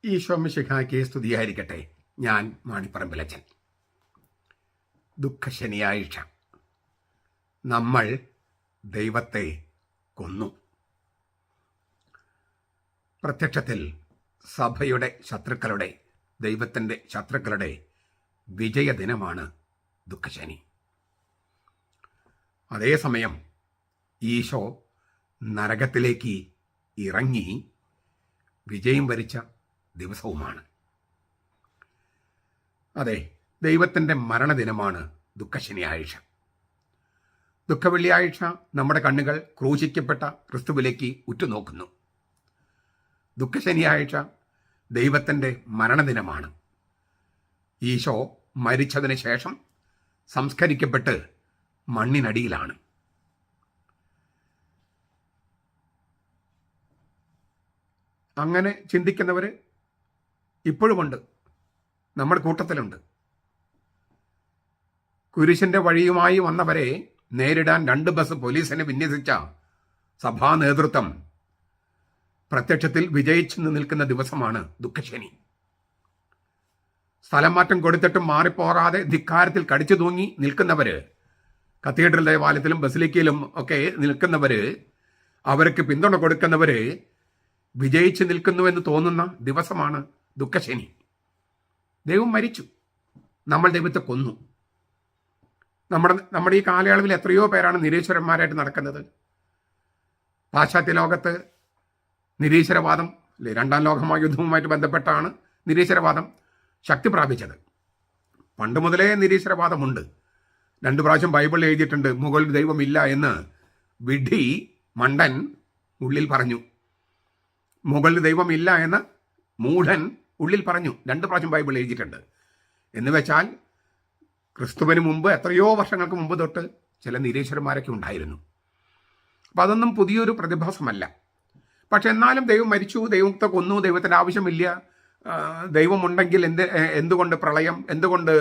ഈശോ മിശിഹായ്ക്ക് സ്തുതിയായിരിക്കട്ടെ. ഞാൻ മാണിപ്പറമ്പിലച്ചൻ. ദുഃഖശനിയാഴ്ച നമ്മൾ ദൈവത്തെ കൊന്നു. പ്രത്യക്ഷത്തിൽ സഭയുടെ ശത്രുക്കളുടെ, ദൈവത്തിൻ്റെ ശത്രുക്കളുടെ വിജയദിനമാണ് ദുഃഖശനി. അതേസമയം ഈശോ നരകത്തിലേക്ക് ഇറങ്ങി വിജയം വരിച്ച ദിവസവുമാണ്. അതെ, ദൈവത്തിൻ്റെ മരണദിനമാണ് ദുഃഖശനിയാഴ്ച. ദുഃഖവെള്ളിയാഴ്ച നമ്മുടെ കണ്ണുകൾ ക്രൂശിക്കപ്പെട്ട ക്രിസ്തുവിലേക്ക് ഉറ്റുനോക്കുന്നു. ദുഃഖശനിയാഴ്ച ദൈവത്തിൻ്റെ മരണദിനമാണ്. ഈശോ മരിച്ചതിന് ശേഷം സംസ്കരിക്കപ്പെട്ട് മണ്ണിനടിയിലാണ്. അങ്ങനെ ചിന്തിക്കുന്നവർ ഇപ്പോഴുമുണ്ട്, നമ്മുടെ കൂട്ടത്തിലുണ്ട്. കുരിശിൻ്റെ വഴിയുമായി വന്നവരെ നേരിടാൻ 2 ബസ് പോലീസിനെ വിന്യസിച്ച സഭാ നേതൃത്വം പ്രത്യക്ഷത്തിൽ വിജയിച്ചു നിൽക്കുന്ന ദിവസമാണ് ദുഃഖശനി. സ്ഥലം മാറ്റം കൊടുത്തിട്ടും മാറിപ്പോകാതെ ധിക്കാരത്തിൽ കടിച്ചു തൂങ്ങി നിൽക്കുന്നവർ, കത്തീഡ്രൽ ദേവാലയത്തിലും ബസിലിക്കയിലും ഒക്കെ നിൽക്കുന്നവർ, അവർക്ക് പിന്തുണ കൊടുക്കുന്നവർ വിജയിച്ചു നിൽക്കുന്നുവെന്ന് തോന്നുന്ന ദിവസമാണ് ദുഃഖശനി. ദൈവം മരിച്ചു, നമ്മൾ ദൈവത്തെ കൊന്നു. നമ്മുടെ ഈ കാലയളവിൽ എത്രയോ പേരാണ് നിരീശ്വരന്മാരായിട്ട് നടക്കുന്നത്. പാശ്ചാത്യ ലോകത്ത് നിരീശ്വരവാദം, 2ാം ലോകമഹായുദ്ധവുമായിട്ട് ബന്ധപ്പെട്ടാണ് നിരീശ്വരവാദം ശക്തി പ്രാപിച്ചത്. പണ്ട് മുതലേ നിരീശ്വരവാദമുണ്ട്. 2 പ്രാവശ്യം ബൈബിളിൽ എഴുതിയിട്ടുണ്ട്, മുകളിൽ ദൈവമില്ല എന്ന് വിഡ്ഢി മണ്ടൻ ഉള്ളിൽ പറഞ്ഞു. മുകളിൽ ദൈവമില്ല എന്ന് മൂഢൻ ഉള്ളിൽ പറഞ്ഞു. 2 പ്രാവശ്യം ബൈബിൾ എഴുതിയിട്ടുണ്ട്. എന്ന് വെച്ചാൽ ക്രിസ്തുവിന് മുമ്പ്, എത്രയോ വർഷങ്ങൾക്ക് മുമ്പ് തൊട്ട് ചില നിരീശ്വരന്മാരൊക്കെ ഉണ്ടായിരുന്നു. അപ്പം അതൊന്നും പുതിയൊരു പ്രതിഭാസമല്ല. പക്ഷെ എന്നാലും ദൈവം മരിച്ചു, ദൈവത്തെ കൊന്നു, ദൈവത്തിൻ്റെ ആവശ്യമില്ല, ദൈവമുണ്ടെങ്കിൽ എന്തുകൊണ്ട് പ്രളയം, എന്തുകൊണ്ട്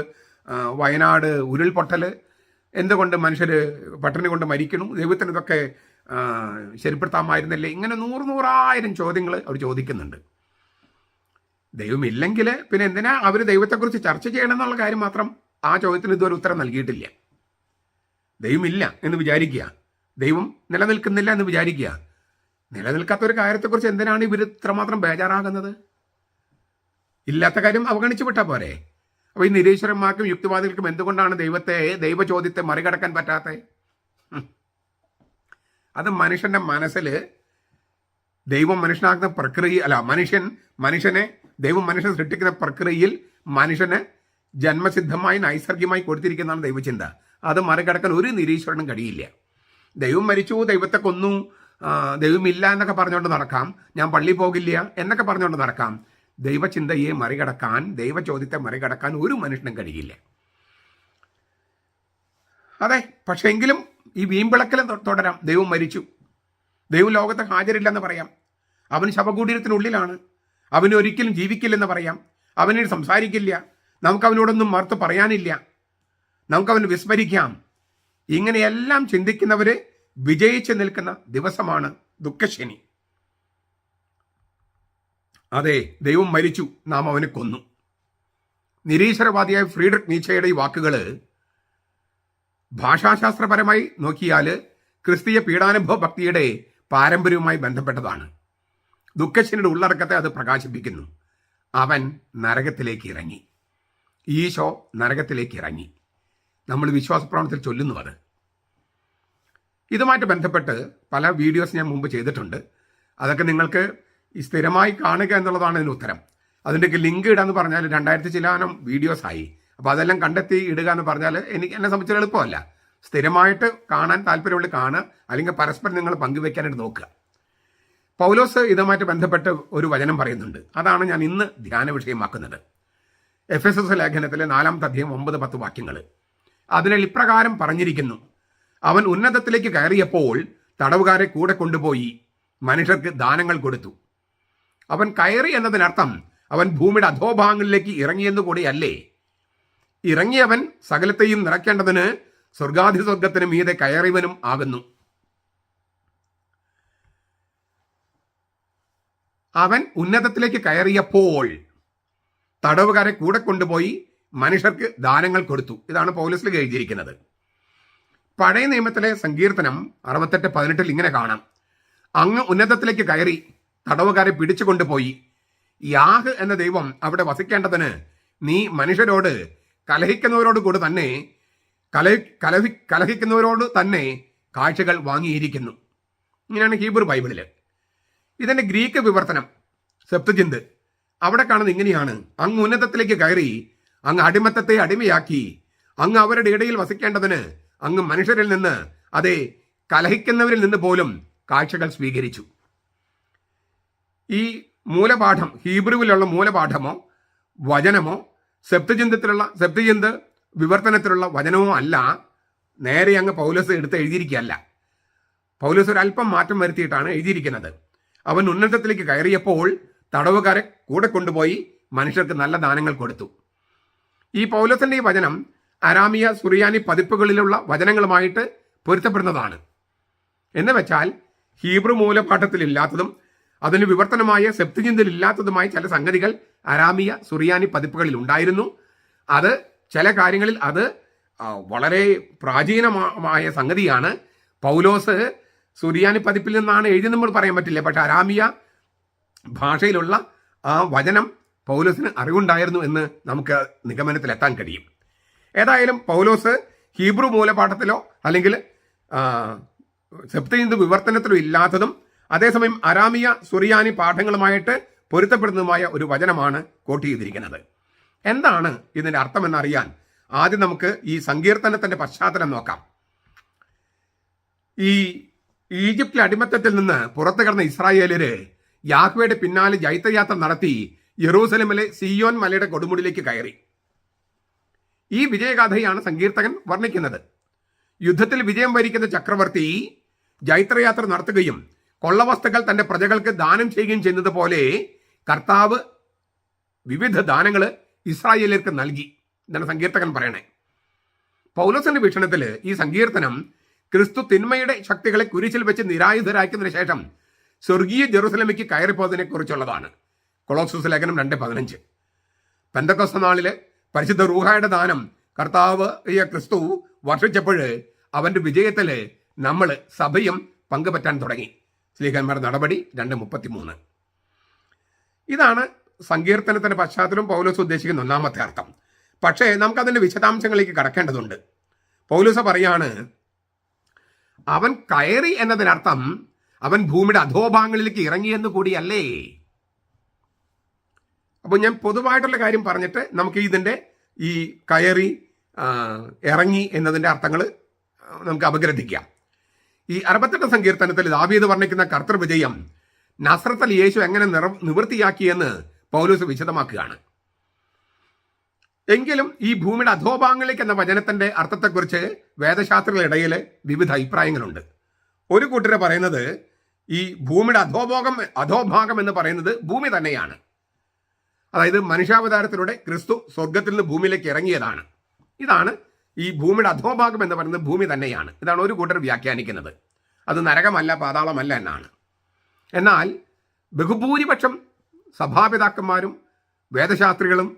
വയനാട് ഉരുൾപൊട്ടൽ, എന്തുകൊണ്ട് മനുഷ്യർ പട്ടിണി കൊണ്ട് മരിക്കണു, ദൈവത്തിന് ഇതൊക്കെ ശരിപ്പെടുത്താമായിരുന്നില്ലേ? ഇങ്ങനെ 100,000 ചോദ്യങ്ങൾ അവർ ചോദിക്കുന്നുണ്ട്. ദൈവമില്ലെങ്കിൽ പിന്നെ എന്തിനാ അവർ ദൈവത്തെക്കുറിച്ച് ചർച്ച ചെയ്യണം എന്നുള്ള കാര്യം മാത്രം ആ ചോദ്യത്തിന് ഇതുവരെ ഉത്തരം നൽകിയിട്ടില്ല. ദൈവമില്ല എന്ന് വിചാരിക്കുക, ദൈവം നിലനിൽക്കുന്നില്ല എന്ന് വിചാരിക്കുക. നിലനിൽക്കാത്ത ഒരു കാര്യത്തെക്കുറിച്ച് എന്തിനാണ് ഇവർ ഇത്രമാത്രം ബേജാറാകുന്നത്? ഇല്ലാത്ത കാര്യം അവഗണിച്ചു വിട്ടാൽ പോരെ? അപ്പോൾ ഈ നിരീശ്വരന്മാർക്കും യുക്തിവാദികൾക്കും എന്തുകൊണ്ടാണ് ദൈവചോദ്യത്തെ മറികടക്കാൻ പറ്റാത്തത്? അത് മനുഷ്യന്റെ മനസ്സിൽ ദൈവം മനുഷ്യനാക്കുന്ന പ്രക്രിയ അല്ല, ദൈവം മനുഷ്യനെ സൃഷ്ടിക്കുന്ന പ്രക്രിയയിൽ മനുഷ്യന് ജന്മസിദ്ധമായി നൈസർഗികമായി കൊടുത്തിരിക്കുന്നതാണ് ദൈവചിന്ത. അത് മറികടക്കാൻ ഒരു നിരീശ്വരനും കഴിയില്ല. ദൈവം മരിച്ചു, ദൈവത്തെ കൊന്നു, ദൈവമില്ല എന്നൊക്കെ പറഞ്ഞുകൊണ്ട് നടക്കാം, ഞാൻ പള്ളി പോകില്ല എന്നൊക്കെ പറഞ്ഞുകൊണ്ട് നടക്കാം. ദൈവചിന്തയെ മറികടക്കാൻ, ദൈവചോദ്യത്തെ മറികടക്കാൻ ഒരു മനുഷ്യനും കഴിയില്ല. അതെ, പക്ഷെ എങ്കിലും ഈ വീമ്പിളക്കലും തുടരാം. ദൈവം മരിച്ചു, ദൈവം ലോകത്ത് ഹാജരില്ലെന്ന് പറയാം, അവൻ ശവകുടീരത്തിനുള്ളിലാണ്, അവന് ഒരിക്കലും ജീവിക്കില്ലെന്ന് പറയാം, അവനോട് സംസാരിക്കില്ല, നമുക്കവനോടൊന്നും മറുത്ത് പറയാനില്ല, നമുക്കവന് വിസ്മരിക്കാം. ഇങ്ങനെയെല്ലാം ചിന്തിക്കുന്നവര് വിജയിച്ചു നിൽക്കുന്ന ദിവസമാണ് ദുഃഖശനി. അതെ, ദൈവം മരിച്ചു, നാം അവനെ കൊന്നു. നിരീശ്വരവാദിയായ ഫ്രീഡറിക് നീച്ചയുടെ ഈ വാക്കുകൾ ഭാഷാശാസ്ത്രപരമായി നോക്കിയാൽ ക്രിസ്തീയ പീഡാനുഭവ ഭക്തിയുടെ പാരമ്പര്യവുമായി ബന്ധപ്പെട്ടതാണ്. ദുഃഖശനിയുടെ ഉള്ളടക്കത്തെ അത് പ്രകാശിപ്പിക്കുന്നു. അവൻ നരകത്തിലേക്ക് ഇറങ്ങി, ഈശോ നരകത്തിലേക്ക് ഇറങ്ങി. നമ്മൾ വിശ്വാസപ്രമാണത്തിൽ ചൊല്ലുന്നു അത്. ഇതുമായിട്ട് ബന്ധപ്പെട്ട് പല വീഡിയോസ് ഞാൻ മുമ്പ് ചെയ്തിട്ടുണ്ട്. അതൊക്കെ നിങ്ങൾക്ക് സ്ഥിരമായി കാണുക എന്നുള്ളതാണ് ഇതിന് ഉത്തരം. അതിൻ്റെയൊക്കെ ലിങ്ക് ഇടാന്ന് പറഞ്ഞാൽ 2000 ചില്ലാനം വീഡിയോസായി. അപ്പോൾ അതെല്ലാം കണ്ടെത്തി ഇടുക എന്ന് പറഞ്ഞാൽ എന്നെ സംബന്ധിച്ച് എളുപ്പമല്ല. സ്ഥിരമായിട്ട് കാണാൻ താല്പര്യമുള്ള കാണുക, അല്ലെങ്കിൽ പരസ്പരം നിങ്ങൾ പങ്കുവെക്കാനായിട്ട് നോക്കുക. പൗലോസ് ഇതുമായിട്ട് ബന്ധപ്പെട്ട് ഒരു വചനം പറയുന്നുണ്ട്. അതാണ് ഞാൻ ഇന്ന് ധ്യാന വിഷയമാക്കുന്നത്. എഫെസസ് ലേഖനത്തിലെ 4-ാമത്തെ അധ്യായം 9-10 വാക്യങ്ങൾ. അതിനാൽ ഇപ്രകാരം പറഞ്ഞിരിക്കുന്നു, അവൻ ഉന്നതത്തിലേക്ക് കയറിയപ്പോൾ തടവുകാരെ കൂടെ കൊണ്ടുപോയി മനുഷ്യർക്ക് ദാനങ്ങൾ കൊടുത്തു. അവൻ കയറി എന്നതിനർത്ഥം അവൻ ഭൂമിയുടെ അധോഭാഗങ്ങളിലേക്ക് ഇറങ്ങിയെന്നു കൂടിയല്ലേ. ഇറങ്ങിയവൻ സകലത്തെയും നിറയ്ക്കേണ്ടതിന് സ്വർഗാധിസ്വർഗത്തിന് മീതെ കയറിയവനും ആകുന്നു. അവൻ ഉന്നതത്തിലേക്ക് കയറിയപ്പോൾ തടവുകാരെ കൂടെ കൊണ്ടുപോയി മനുഷ്യർക്ക് ദാനങ്ങൾ കൊടുത്തു. ഇതാണ് പൗലോസിൽ എഴുതിയിരിക്കുന്നത്. പഴയ നിയമത്തിലെ സങ്കീർത്തനം 68:18 ഇങ്ങനെ കാണാം: അങ്ങ് ഉന്നതത്തിലേക്ക് കയറി തടവുകാരെ പിടിച്ചു കൊണ്ടുപോയി. യാഹ് എന്ന ദൈവം അവിടെ വസിക്കേണ്ടതിന് നീ മനുഷ്യരോട് കലഹിക്കുന്നവരോട് കൂടെ തന്നെ കലഹിക്കുന്നവരോട് തന്നെ കാഴ്ചകൾ വാങ്ങിയിരിക്കുന്നു. ഇങ്ങനെയാണ് ഹീബ്രു ബൈബിളിൽ. ഇതിന്റെ ഗ്രീക്ക് വിവർത്തനം സെപ്തുജിന്ത് അവിടെ കാണുന്നത് ഇങ്ങനെയാണ്: അങ്ങ് ഉന്നതത്തിലേക്ക് കയറി അങ്ങ് അടിമത്തത്തെ അടിമയാക്കി അങ്ങ് അവരുടെ ഇടയിൽ വസിക്കേണ്ടതിന് അങ്ങ് മനുഷ്യരിൽ നിന്ന്, അതെ കലഹിക്കുന്നവരിൽ നിന്ന് പോലും കാഴ്ചകൾ സ്വീകരിച്ചു. ഈ മൂലപാഠം ഹീബ്രുവിലുള്ള മൂലപാഠമോ വചനമോ സെപ്തുജിന്ത് വിവർത്തനത്തിലുള്ള വചനമോ അല്ല. നേരെ അങ്ങ് പൗലോസ് എടുത്ത് എഴുതിയിരിക്കുകയല്ല. പൗലോസ് ഒരല്പം മാറ്റം വരുത്തിയിട്ടാണ് എഴുതിയിരിക്കുന്നത്. അവൻ ഉന്നതത്തിലേക്ക് കയറിയപ്പോൾ തടവുകാരെ കൂടെ കൊണ്ടുപോയി മനുഷ്യർക്ക് നല്ല ദാനങ്ങൾ കൊടുത്തു. ഈ പൗലോസിന്റെ ഈ വചനം അരാമിയ സുറിയാനി പതിപ്പുകളിലുള്ള വചനങ്ങളുമായിട്ട് പൊരുത്തപ്പെടുന്നതാണ്. എന്ന് വെച്ചാൽ ഹീബ്രു മൂലപാഠത്തിൽ ഇല്ലാത്തതും അതിന് വിവർത്തനമായ സെപ്തുജിന്തിൽ ഇല്ലാത്തതുമായ ചില സംഗതികൾ അരാമിയ സുറിയാനി പതിപ്പുകളിൽ ഉണ്ടായിരുന്നു. അത് ചില കാര്യങ്ങളിൽ അത് വളരെ പ്രാചീനമായ സംഗതിയാണ്. പൗലോസ് സുറിയാനി പതിപ്പിൽ നിന്നാണ് എഴുതി നമ്മൾ പറയാൻ പറ്റില്ല. പക്ഷെ അരാമിയ ഭാഷയിലുള്ള ആ വചനം പൗലോസിന് അറിവുണ്ടായിരുന്നു എന്ന് നമുക്ക് നിഗമനത്തിലെത്താൻ കഴിയും. ഏതായാലും പൗലോസ് ഹീബ്രു മൂലപാഠത്തിലോ അല്ലെങ്കിൽ സെപ്തുജിന്ത് വിവർത്തനത്തിലോ ഇല്ലാത്തതും അതേസമയം അരാമിയ സുറിയാനി പാഠങ്ങളുമായിട്ട് പൊരുത്തപ്പെടുന്നതുമായ ഒരു വചനമാണ് കോട്ട് ചെയ്തിരിക്കുന്നത്. എന്താണ് ഇതിന്റെ അർത്ഥമെന്നറിയാൻ ആദ്യം നമുക്ക് ഈ സങ്കീർത്തനത്തിന്റെ പശ്ചാത്തലം നോക്കാം. ഈ ഈജിപ്തിലെ അടിമത്തത്തിൽ നിന്ന് പുറത്തു കടന്ന ഇസ്രായേലര് യാഹ്വയുടെ പിന്നാലെ ജൈത്രയാത്ര നടത്തി യെറൂസലേമിലെ സിയോൻ മലയുടെ കൊടുമുടിയിലേക്ക് കയറി. ഈ വിജയഗാഥയാണ് സങ്കീർത്തകൻ വർണ്ണിക്കുന്നത്. യുദ്ധത്തിൽ വിജയം വരിക്കുന്ന ചക്രവർത്തി ജൈത്രയാത്ര നടത്തുകയും കൊള്ളവസ്തുക്കൾ തന്റെ പ്രജകൾക്ക് ദാനം ചെയ്യുകയും ചെയ്യുന്നത് പോലെ കർത്താവ് വിവിധ ദാനങ്ങൾ ഇസ്രായേലിയർക്ക് നൽകി. ഇതാണ് സങ്കീർത്തകൻ പറയണേ. പൗലോസിന്റെ വീക്ഷണത്തിൽ ഈ സങ്കീർത്തനം ക്രിസ്തു തിന്മയുടെ ശക്തികളെ കുരിശിൽ വെച്ച് നിരായുധരാക്കിയതിനു ശേഷം സ്വർഗീയ ജെറുസലേമിലേക്ക് കയറിപ്പോയതിനെ കുറിച്ചുള്ളതാണ്. കൊളോസസ് ലേഖനം 2:15. പെന്തക്കോസ്ത് നാളില് പരിശുദ്ധ റൂഹായുടെ ദാനം കർത്താവ് ക്രിസ്തു വർഷിച്ചപ്പോൾ അവന്റെ വിജയത്തില് നമ്മൾ സഭയും പങ്കുപറ്റാൻ തുടങ്ങി. സ്ലീഹന്മാരുടെ നടപടി 2:33. ഇതാണ് സങ്കീർത്തനത്തിന്റെ പശ്ചാത്തലം പൗലോസ് ഉദ്ദേശിക്കുന്ന ഒന്നാമത്തെ അർത്ഥം. പക്ഷേ നമുക്കതിന്റെ വിശദാംശങ്ങളിലേക്ക് കടക്കേണ്ടതുണ്ട്. പൗലോസ് പറയാണ്, അവൻ കയറി എന്നതിനർത്ഥം അവൻ ഭൂമിയുടെ അധോഭാഗങ്ങളിലേക്ക് ഇറങ്ങിയെന്ന് കൂടിയല്ലേ. അപ്പോൾ ഞാൻ പൊതുവായിട്ടുള്ള കാര്യം പറഞ്ഞിട്ട് നമുക്ക് ഇതിൻ്റെ ഈ കയറി ഇറങ്ങി എന്നതിൻ്റെ അർത്ഥങ്ങൾ നമുക്ക് അപഗ്രഥിക്കാം. ഈ 68 സങ്കീർത്തനത്തിൽ ദാവീദ് വർണ്ണിക്കുന്ന കർത്തൃവിജയം നസ്രത്തിൽ യേശു എങ്ങനെ നിവൃത്തിയാക്കിയെന്ന് പൗലോസ് വിശദമാക്കുകയാണ്. എങ്കിലും ഈ ഭൂമിയുടെ അധോഭാഗങ്ങളിലേക്ക് എന്ന വചനത്തിന്റെ അർത്ഥത്തെക്കുറിച്ച് വേദശാസ്ത്രങ്ങളുടെ ഇടയിൽ വിവിധ അഭിപ്രായങ്ങളുണ്ട്. ഒരു കൂട്ടര് പറയുന്നത് ഈ ഭൂമിയുടെ അധോഭാഗം എന്ന് പറയുന്നത് ഭൂമി തന്നെയാണ്. അതായത് മനുഷ്യാവതാരത്തിലൂടെ ക്രിസ്തു സ്വർഗത്തിൽ നിന്ന് ഭൂമിയിലേക്ക് ഇറങ്ങിയതാണ്. ഇതാണ് ഈ ഭൂമിയുടെ അധോഭാഗം എന്ന് പറയുന്നത് ഭൂമി തന്നെയാണ്. ഇതാണ് ഒരു കൂട്ടർ വ്യാഖ്യാനിക്കുന്നത്. അത് നരകമല്ല, പാതാളമല്ല എന്നാണ്. എന്നാൽ ബഹുഭൂരിപക്ഷം സഭാപിതാക്കന്മാരും വേദശാസ്ത്രികളും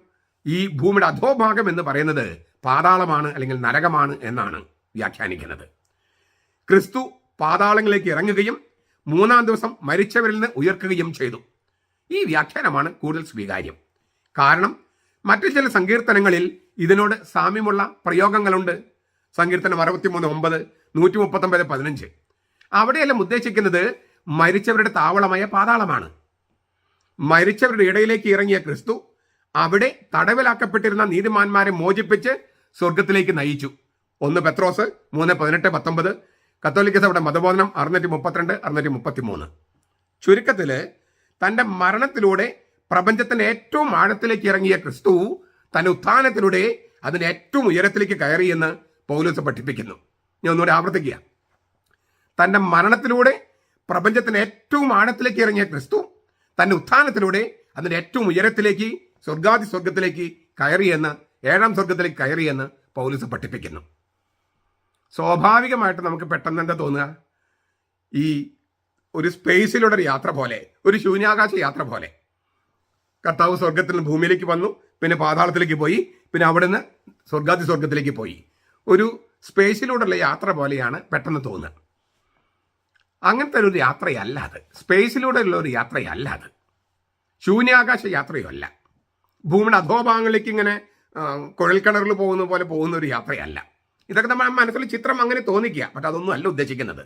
ഈ ഭൂമിയുടെ അധോഭാഗം എന്ന് പറയുന്നത് പാതാളമാണ് അല്ലെങ്കിൽ നരകമാണ് എന്നാണ് വ്യാഖ്യാനിക്കുന്നത്. ക്രിസ്തു പാതാളങ്ങളിലേക്ക് ഇറങ്ങുകയും 3-ാം ദിവസം മരിച്ചവരിൽ നിന്ന് ഉയർക്കുകയും ചെയ്തു. ഈ വ്യാഖ്യാനമാണ് കൂടുതൽ സ്വീകാര്യം. കാരണം മറ്റു ചില സങ്കീർത്തനങ്ങളിൽ ഇതിനോട് സാമ്യമുള്ള പ്രയോഗങ്ങളുണ്ട്. സങ്കീർത്തനം 63:9, 139:15. അവിടെയെല്ലാം ഉദ്ദേശിക്കുന്നത് മരിച്ചവരുടെ താവളമായ പാതാളമാണ്. മരിച്ചവരുടെ ഇടയിലേക്ക് ഇറങ്ങിയ ക്രിസ്തു അവിടെ തടവിലാക്കപ്പെട്ടിരുന്ന നീതിമാന്മാരെ മോചിപ്പിച്ച് സ്വർഗത്തിലേക്ക് നയിച്ചു. 1 പെത്രോസ് 3:18-19. കത്തോലിക്ക സഭയുടെ മതബോധനം 632, 633. ചുരുക്കത്തില് തന്റെ മരണത്തിലൂടെ പ്രപഞ്ചത്തിന്റെ ഏറ്റവും ആഴത്തിലേക്ക് ഇറങ്ങിയ ക്രിസ്തു തന്റെ ഉത്ഥാനത്തിലൂടെ അതിന്റെ ഏറ്റവും ഉയരത്തിലേക്ക് കയറിയെന്ന് പൗലോസ് പഠിപ്പിക്കുന്നു. ഞാൻ ഒന്നുകൂടെ ആവർത്തിക്കുക. തന്റെ മരണത്തിലൂടെ പ്രപഞ്ചത്തിന്റെ ഏറ്റവും ആഴത്തിലേക്ക് ഇറങ്ങിയ ക്രിസ്തു തന്റെ ഉത്ഥാനത്തിലൂടെ അതിന്റെ ഏറ്റവും ഉയരത്തിലേക്ക് സ്വർഗത്തിലേക്ക് കയറിയെന്ന്, 7-ാം സ്വർഗത്തിലേക്ക് കയറിയെന്ന് പൗലോസ് പഠിപ്പിക്കുന്നു. സ്വാഭാവികമായിട്ട് നമുക്ക് പെട്ടെന്ന് എന്താ തോന്നുക, ഈ ഒരു സ്പേസിലൂടെ ഒരു യാത്ര പോലെ, ഒരു ശൂന്യാകാശ യാത്ര പോലെ. കർത്താവ് സ്വർഗത്തിൽ നിന്ന് ഭൂമിയിലേക്ക് വന്നു, പിന്നെ പാതാളത്തിലേക്ക് പോയി, പിന്നെ അവിടുന്ന് സ്വർഗത്തിലേക്ക് പോയി. ഒരു സ്പേസിലൂടെയുള്ള യാത്ര പോലെയാണ് പെട്ടെന്ന് തോന്നുക. അങ്ങനത്തെ ഒരു യാത്രയല്ല അത്. സ്പേസിലൂടെയുള്ള ഒരു യാത്രയല്ല അത്. ശൂന്യാകാശ യാത്രയല്ല. ഭൂമിയുടെ അധോഭാഗങ്ങളിലേക്ക് ഇങ്ങനെ കുഴൽക്കിണറിൽ പോകുന്ന പോലെ പോകുന്ന ഒരു യാത്രയല്ല. ഇതൊക്കെ നമ്മുടെ മനസ്സിൽ ചിത്രം അങ്ങനെ തോന്നിക്കുക. പക്ഷെ അതൊന്നും അല്ല ഉദ്ദേശിക്കുന്നത്.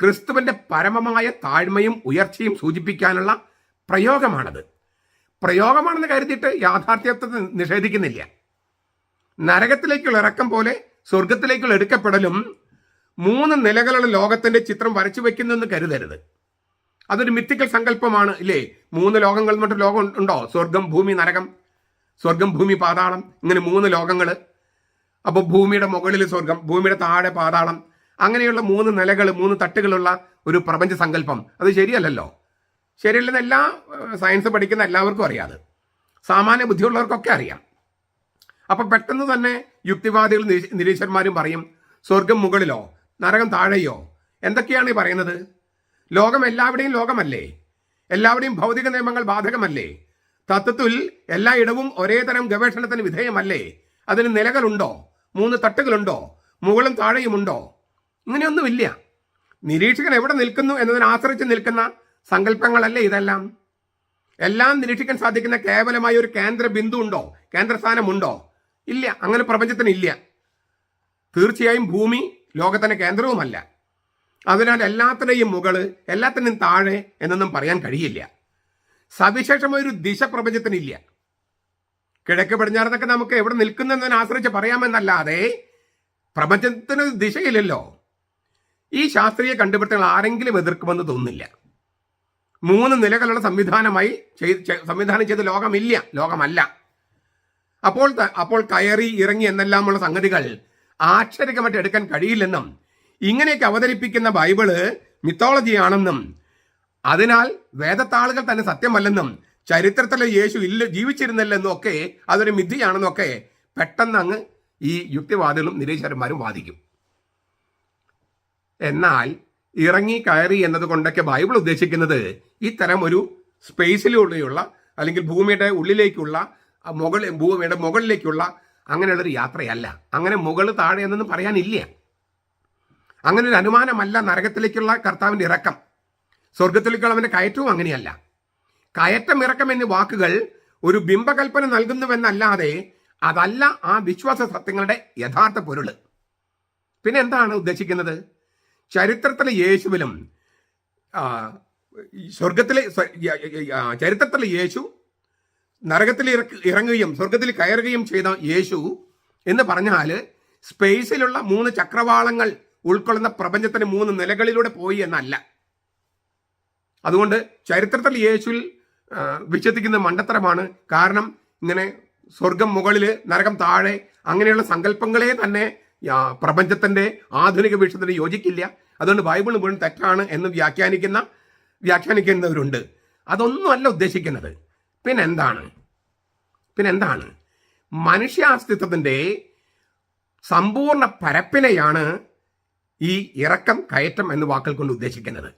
ക്രിസ്തുവിൻ്റെ പരമമായ താഴ്മയും ഉയർച്ചയും സൂചിപ്പിക്കാനുള്ള പ്രയോഗമാണത്. പ്രയോഗമാണെന്ന് കരുതിയിട്ട് യാഥാർത്ഥ്യത്തെ നിഷേധിക്കുന്നില്ല. നരകത്തിലേക്കുള്ള ഇറക്കം പോലെ സ്വർഗത്തിലേക്കുള്ള എടുക്കപ്പെടലും 3 നിലകളുള്ള ലോകത്തിന്റെ ചിത്രം വരച്ചു വെക്കുന്നെന്ന് കരുതരുത്. അതൊരു മിത്തിക്കൽ സങ്കല്പമാണ് ഇല്ലേ? 3 ലോകങ്ങൾ എന്നിട്ട് ലോകം ഉണ്ടോ? സ്വർഗം, ഭൂമി, നരകം. സ്വർഗം, ഭൂമി, പാതാളം, ഇങ്ങനെ 3 ലോകങ്ങൾ. അപ്പോൾ ഭൂമിയുടെ മുകളിൽ സ്വർഗം, ഭൂമിയുടെ താഴെ പാതാളം, അങ്ങനെയുള്ള 3 നിലകൾ, 3 തട്ടുകളുള്ള ഒരു പ്രപഞ്ച സങ്കല്പം അത് ശരിയല്ലല്ലോ. ശരിയല്ലെന്ന് എല്ലാ സയൻസ് പഠിക്കുന്ന എല്ലാവർക്കും അറിയാതെ, സാമാന്യ ബുദ്ധിയുള്ളവർക്കൊക്കെ അറിയാം. അപ്പം പെട്ടെന്ന് തന്നെ യുക്തിവാദികളും നിരീശ്വരന്മാരും പറയും സ്വർഗം മുകളിലോ നരകം താഴെയോ. എന്തൊക്കെയാണ് ഈ പറയുന്നത്? ലോകം എല്ലാവരുടെയും ലോകമല്ലേ? എല്ലാവരുടെയും ഭൗതിക നിയമങ്ങൾ ബാധകമല്ലേ? തത്വത്തിൽ എല്ലായിടവും ഒരേ തരം ഗവേഷണത്തിന് വിധേയമല്ലേ? അതിന് നിലകളുണ്ടോ? 3 തട്ടുകളുണ്ടോ? മുകളും താഴെയുമുണ്ടോ? ഇങ്ങനെയൊന്നുമില്ല. നിരീക്ഷകൻ എവിടെ നിൽക്കുന്നു എന്നതിനെ ആശ്രയിച്ച് നിൽക്കുന്ന സങ്കല്പങ്ങളല്ലേ ഇതെല്ലാം? എല്ലാം നിരീക്ഷിക്കാൻ സാധിക്കുന്ന കേവലമായ ഒരു കേന്ദ്ര ബിന്ദു ഉണ്ടോ? കേന്ദ്രസ്ഥാനമുണ്ടോ? ഇല്ല. അങ്ങനെ പ്രപഞ്ചത്തിന് ഇല്ല. തീർച്ചയായും ഭൂമി ലോകത്തിന്റെ കേന്ദ്രവുമല്ല. അതിനാൽ എല്ലാത്തിനെയും മുകള്, എല്ലാത്തിനും താഴെ എന്നൊന്നും പറയാൻ കഴിയില്ല. സവിശേഷമായൊരു ദിശ പ്രപഞ്ചത്തിനില്ല. കിഴക്ക് പടിഞ്ഞാറെന്നൊക്കെ നമുക്ക് എവിടെ നിൽക്കുന്നതിനെ ആശ്രയിച്ച് പറയാമെന്നല്ലാതെ പ്രപഞ്ചത്തിന് ദിശയില്ലല്ലോ. ഈ ശാസ്ത്രീയ കണ്ടുപിടുത്തങ്ങൾ ആരെങ്കിലും എതിർക്കുമെന്ന് തോന്നുന്നില്ല. 3 നിലകളുള്ള സംവിധാനം ചെയ്ത ലോകമില്ല, ലോകമല്ല. അപ്പോൾ കയറി ഇറങ്ങി എന്നെല്ലാമുള്ള സംഗതികൾ ആക്ഷരികമായിട്ട് എടുക്കാൻ കഴിയില്ലെന്നും ഇങ്ങനെയൊക്കെ അവതരിപ്പിക്കുന്ന ബൈബിള് മിത്തോളജിയാണെന്നും അതിനാൽ വേദത്താളുകൾ തന്നെ സത്യമല്ലെന്നും ചരിത്രത്തിലെ യേശു ജീവിച്ചിരുന്നില്ലെന്നും ഒക്കെ അതൊരു മിഥ്യയാണെന്നും ഒക്കെ പെട്ടെന്ന് അങ്ങ് ഈ യുക്തിവാദികളും നിരീശ്വരന്മാരും വാദിക്കും. എന്നാൽ ഇറങ്ങി കയറി എന്നതുകൊണ്ടൊക്കെ ബൈബിൾ ഉദ്ദേശിക്കുന്നത് ഇത്തരം ഒരു സ്പേസിലൂടെയുള്ള അല്ലെങ്കിൽ ഭൂമിയുടെ ഉള്ളിലേക്കുള്ള ഭൂമിയുടെ മുകളിലേക്കുള്ള അങ്ങനെയുള്ളൊരു യാത്രയല്ല. അങ്ങനെ മുകൾ താഴെ എന്നൊന്നും പറയാനില്ല. അങ്ങനെ ഒരു അനുമാനമല്ല നരകത്തിലേക്കുള്ള കർത്താവിൻ്റെ ഇറക്കം. സ്വർഗത്തിലേക്കുള്ള അവൻ്റെ കയറ്റവും അങ്ങനെയല്ല. കയറ്റം, ഇറക്കം എന്നീ വാക്കുകൾ ഒരു ബിംബകൽപ്പന നൽകുന്നുവെന്നല്ലാതെ അതല്ല ആ വിശ്വാസ സത്യങ്ങളുടെ യഥാർത്ഥ പൊരുള്. പിന്നെ എന്താണ് ഉദ്ദേശിക്കുന്നത്? ചരിത്രത്തിലെ യേശുവിലും ചരിത്രത്തിലെ യേശു നരകത്തിൽ ഇറങ്ങുകയും സ്വർഗത്തിൽ കയറുകയും ചെയ്ത യേശു എന്ന് പറഞ്ഞാൽ സ്പേസിലുള്ള 3 ചക്രവാളങ്ങൾ ഉൾക്കൊള്ളുന്ന പ്രപഞ്ചത്തിന് 3 നിലകളിലൂടെ പോയി എന്നല്ല. അതുകൊണ്ട് ചരിത്രത്തിൽ യേശുവിൽ വിശ്വസിക്കുന്ന മണ്ടത്തരമാണ്. കാരണം ഇങ്ങനെ സ്വർഗം മുകളിൽ നരകം താഴെ അങ്ങനെയുള്ള സങ്കല്പങ്ങളെ തന്നെ പ്രപഞ്ചത്തിന്റെ ആധുനിക വീക്ഷണത്തിന് യോജിക്കില്ല. അതുകൊണ്ട് ബൈബിൾ മുഴുവൻ തെറ്റാണ് എന്ന് വ്യാഖ്യാനിക്കുന്നവരുണ്ട്. അതൊന്നുമല്ല ഉദ്ദേശിക്കുന്നത്. പിന്നെന്താണ് മനുഷ്യാസ്തിത്വത്തിന്റെ സമ്പൂർണ്ണ പരപ്പിനെയാണ് ഈ ഇറക്കം, കയറ്റം എന്ന വാക്കുകൾ കൊണ്ട് ഉദ്ദേശിക്കുന്നത്.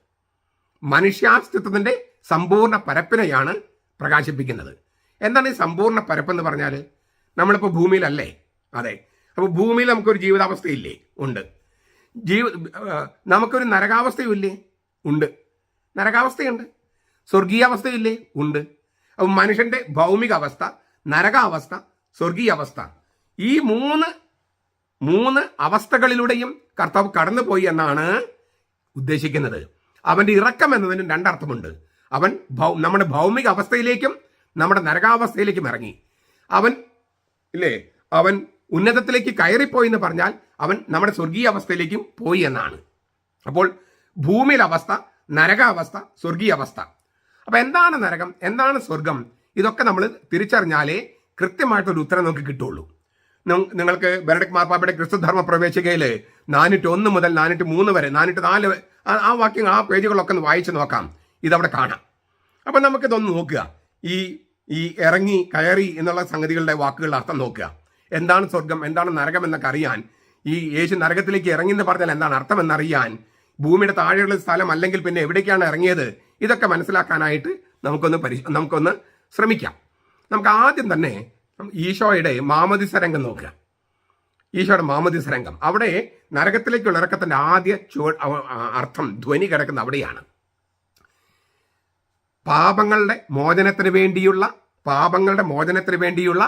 മനുഷ്യാസ്തിത്വത്തിന്റെ സമ്പൂർണ്ണ പരപ്പിനെയാണ് പ്രകാശിപ്പിക്കുന്നത്. എന്താണ് ഈ സമ്പൂർണ്ണ പരപ്പെന്ന് പറഞ്ഞാൽ? നമ്മളിപ്പോൾ ഭൂമിയിലല്ലേ? അതെ. അപ്പോൾ ഭൂമിയിൽ നമുക്കൊരു ജീവിതാവസ്ഥയില്ലേ? ഉണ്ട്. നമുക്കൊരു നരകാവസ്ഥയില്ലേ? ഉണ്ട്. നരകാവസ്ഥയുണ്ട്. സ്വർഗീയാവസ്ഥയില്ലേ? ഉണ്ട്. അപ്പോൾ മനുഷ്യന്റെ ഭൗമിക അവസ്ഥ, നരകാവസ്ഥ, സ്വർഗീയ അവസ്ഥ, ഈ മൂന്ന് അവസ്ഥകളിലൂടെയും കർത്താവ് കടന്നുപോയി എന്നാണ് ഉദ്ദേശിക്കുന്നത്. അവന്റെ ഇറക്കം എന്നതിന് 2 അർത്ഥമുണ്ട്. അവൻ നമ്മുടെ ഭൗമിക അവസ്ഥയിലേക്കും നമ്മുടെ നരകാവസ്ഥയിലേക്കും ഇറങ്ങി. അവൻ ഉന്നതത്തിലേക്ക് കയറിപ്പോയി എന്ന് പറഞ്ഞാൽ അവൻ നമ്മുടെ സ്വർഗീയ അവസ്ഥയിലേക്കും പോയി എന്നാണ്. അപ്പോൾ ഭൂമിയിലെ അവസ്ഥ, നരകാവസ്ഥ, സ്വർഗീയ അവസ്ഥ. അപ്പൊ എന്താണ് നരകം, എന്താണ് സ്വർഗം? ഇതൊക്കെ നമ്മൾ തിരിച്ചറിഞ്ഞാലേ കൃത്യമായിട്ടൊരു ഉത്തരം നമുക്ക് കിട്ടുള്ളൂ. നിങ്ങൾക്ക് ബെനഡിക്ട് മാർപ്പാപ്പയുടെ ക്രിസ്തുധർമ്മ പ്രവേശികയിൽ 401 മുതൽ 403 വരെ, 404 ആ വാക്യങ്ങൾ, ആ പേജുകളൊക്കെ ഒന്ന് വായിച്ച് നോക്കാം. ഇതവിടെ കാണാം. അപ്പം നമുക്കിതൊന്ന് നോക്കുക. ഈ ഇറങ്ങി കയറി എന്നുള്ള സംഗതികളുടെ വാക്കുകളുടെ അർത്ഥം നോക്കുക. എന്താണ് സ്വർഗം, എന്താണ് നരകം എന്നൊക്കെ അറിയാൻ, ഈ യേശു നരകത്തിലേക്ക് ഇറങ്ങി എന്ന് പറഞ്ഞാൽ എന്താണ് അർത്ഥം എന്നറിയാൻ ഭൂമിയുടെ താഴെയുള്ള സ്ഥലം അല്ലെങ്കിൽ പിന്നെ എവിടേക്കാണ് ഇറങ്ങിയത്? ഇതൊക്കെ മനസ്സിലാക്കാനായിട്ട് നമുക്കൊന്ന് ശ്രമിക്കാം. നമുക്ക് ആദ്യം തന്നെ ഈശോയുടെ മാമോദീസ രംഗം നോക്കുക. ഈശോയുടെ മാമോദീസ രംഗം, അവിടെ നരകത്തിലേക്കുള്ള ഇറക്കത്തിന്റെ ആദ്യ അർത്ഥം ധ്വനി കിടക്കുന്ന അവിടെയാണ്. പാപങ്ങളുടെ മോചനത്തിന് വേണ്ടിയുള്ള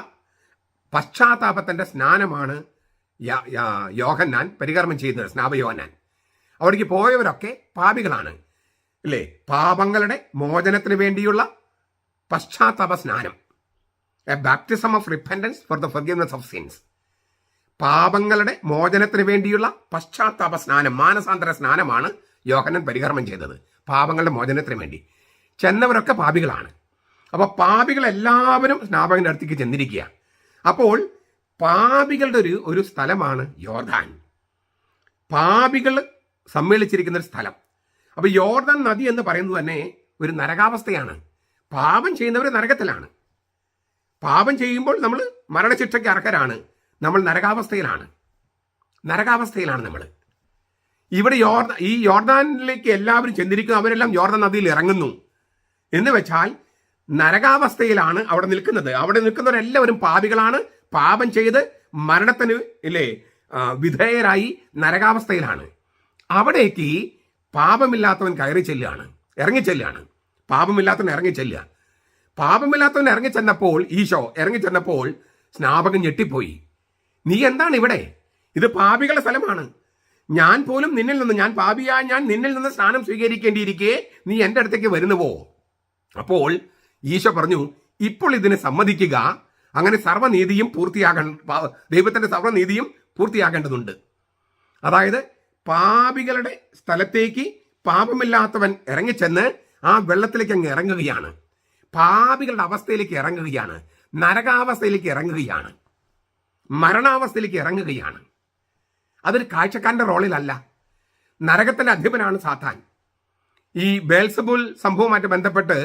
പശ്ചാത്താപത്തിന്റെ സ്നാനമാണ് യോഹന്നാൻ പരികർമ്മം ചെയ്യുന്നത്, സ്നാപയോഹന്നാൻ. അവിടേക്ക് പോയവരൊക്കെ പാപികളാണ്, അല്ലേ? പാപങ്ങളുടെ മോചനത്തിന് വേണ്ടിയുള്ള പശ്ചാത്താപ സ്നാനം, A baptism of repentance for the forgiveness of since. പാപങ്ങളുടെ മോചനത്തിന് വേണ്ടിയുള്ള പശ്ചാത്താപ സ്നാനം, മാനസാന്തര സ്നാനമാണ് യോഹന്നാൻ പരികർമ്മം ചെയ്തത്. പാപങ്ങളുടെ മോചനത്തിന് വേണ്ടി ചെന്നവരൊക്കെ പാപികളാണ്. അപ്പോൾ പാപികളെല്ലാവരും സ്നാപകന്റെ അടുത്തേക്ക് ചെന്നിരിക്കുക. അപ്പോൾ പാപികളുടെ ഒരു സ്ഥലമാണ് യോർദാൻ. പാപികൾ സമ്മേളിച്ചിരിക്കുന്ന ഒരു സ്ഥലം. അപ്പോൾ യോർദാൻ നദി എന്ന് പറയുന്നത് തന്നെ ഒരു നരകാവസ്ഥയാണ്. പാപം ചെയ്യുന്നവർ നരകത്തിലാണ്. പാപം ചെയ്യുമ്പോൾ നമ്മൾ മരണശിക്ഷയ്ക്ക് അർഹരാണ്. നമ്മൾ നരകാവസ്ഥയിലാണ് നമ്മൾ. ഇവിടെ ഈ യോർദാനിലേക്ക് എല്ലാവരും ചെന്നിരിക്കുന്നു. അവരെല്ലാം യോർദാൻ നദിയിൽ ഇറങ്ങുന്നു എന്ന് വെച്ചാൽ നരകാവസ്ഥയിലാണ് അവിടെ നിൽക്കുന്നത്. അവിടെ നിൽക്കുന്നവരെല്ലാവരും പാപികളാണ്. പാപം ചെയ്ത് മരണത്തിന് വിധേയരായി നരകാവസ്ഥയിലാണ്. അവിടേക്ക് പാപമില്ലാത്തവൻ ഇറങ്ങിച്ചെല്ലുകയാണ്. പാപമില്ലാത്തവൻ ഇറങ്ങിച്ചെന്നപ്പോൾ ഈശോ ഇറങ്ങിച്ചെന്നപ്പോൾ സ്നാപകൻ ഞെട്ടിപ്പോയി. നീ എന്താണ് ഇവിടെ? ഇത് പാപികളുടെ സ്ഥലമാണ്. ഞാൻ പാപിയായ ഞാൻ നിന്നിൽ നിന്ന് സ്നാനം സ്വീകരിക്കേണ്ടിയിരിക്കെ നീ എൻ്റെ അടുത്തേക്ക് വരുന്നുവോ? അപ്പോൾ ഈശോ പറഞ്ഞു, ഇപ്പോൾ ഇതിനെ സമ്മതിക്കുക. അങ്ങനെ സർവ്വനീതിയും ദൈവത്തിന്റെ സർവ്വനീതിയും പൂർത്തിയാകേണ്ടതുണ്ട്. അതായത് പാപികളുടെ സ്ഥലത്തേക്ക് പാപമില്ലാത്തവൻ ഇറങ്ങിച്ചെന്ന് ആ വെള്ളത്തിലേക്ക് അങ്ങ് ഇറങ്ങുകയാണ്. പാപികളുടെ അവസ്ഥയിലേക്ക് ഇറങ്ങുകയാണ്. നരകാവസ്ഥയിലേക്ക് ഇറങ്ങുകയാണ്. മരണാവസ്ഥയിലേക്ക് ഇറങ്ങുകയാണ്. അതൊരു കാഴ്ചക്കാരന്റെ റോളിലല്ല. നരകത്തിന്റെ അധിപനാണ് സാത്താൻ. ഈ ബേൽസബൂൽ സംഭവവുമായിട്ട് ബന്ധപ്പെട്ട്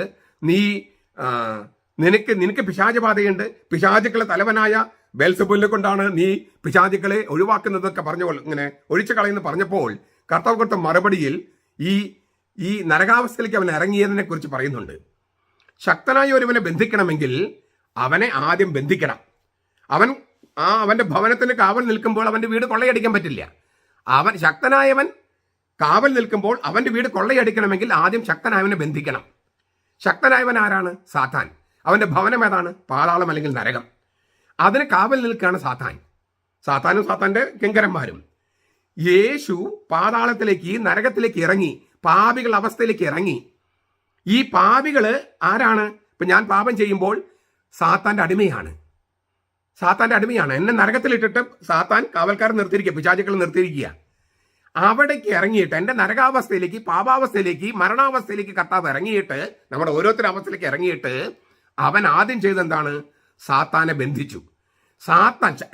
നിനക്ക് പിശാചബാധയുണ്ട്, പിശാചുക്കളെ തലവനായ ബേൽസബൂലിനെ കൊണ്ടാണ് നീ പിശാചുക്കളെ ഒഴിവാക്കുന്നതൊക്കെ ഇങ്ങനെ ഒഴിച്ചു കളയുന്നു പറഞ്ഞപ്പോൾ കർത്താവ് കൊടുത്ത മറുപടിയിൽ ഈ നരകാവസ്ഥയിലേക്ക് അവൻ ഇറങ്ങിയതിനെ കുറിച്ച് പറയുന്നുണ്ട്. ശക്തനായ ഒരുവനെ ബന്ധിക്കണമെങ്കിൽ അവനെ ആദ്യം ബന്ധിക്കണം. അവന്റെ ഭവനത്തിന് കാവൽ നിൽക്കുമ്പോൾ അവന്റെ വീട് കൊള്ളയടിക്കാൻ പറ്റില്ല. ശക്തനായവൻ കാവൽ നിൽക്കുമ്പോൾ അവന്റെ വീട് കൊള്ളയടിക്കണമെങ്കിൽ ആദ്യം ശക്തനായവനെ ബന്ധിക്കണം. ശക്തനായവൻ ആരാണ്? സാത്താൻ. അവന്റെ ഭവനം ഏതാണ്? പാതാളം അല്ലെങ്കിൽ നരകം. അതിന് കാവൽ നിൽക്കുകയാണ് സാത്താനും സാത്താന്റെ കിങ്കരന്മാരും. യേശു പാതാളത്തിലേക്ക്, നരകത്തിലേക്ക് ഇറങ്ങി, പാപികളുടെ അവസ്ഥയിലേക്ക് ഇറങ്ങി. ഈ പാപികള് ആരാണ്? ഇപ്പൊ ഞാൻ പാപം ചെയ്യുമ്പോൾ സാത്താന്റെ അടിമയാണ്. എന്നെ നരകത്തിലിട്ടിട്ട് സാത്താൻ കാവൽക്കാരൻ നിർത്തിയിരിക്കുക, പിശാചുക്കൾ നിർത്തിയിരിക്കുക. അവിടേക്ക് ഇറങ്ങിയിട്ട് എൻ്റെ നരകാവസ്ഥയിലേക്ക്, പാപാവസ്ഥയിലേക്ക്, മരണാവസ്ഥയിലേക്ക് കർത്താവ് ഇറങ്ങിയിട്ട്, നമ്മുടെ ഓരോരുത്തരുടെ അവസ്ഥയിലേക്ക് ഇറങ്ങിയിട്ട് അവൻ ആദ്യം ചെയ്തെന്താണ്? സാത്താനെ ബന്ധിച്ചു.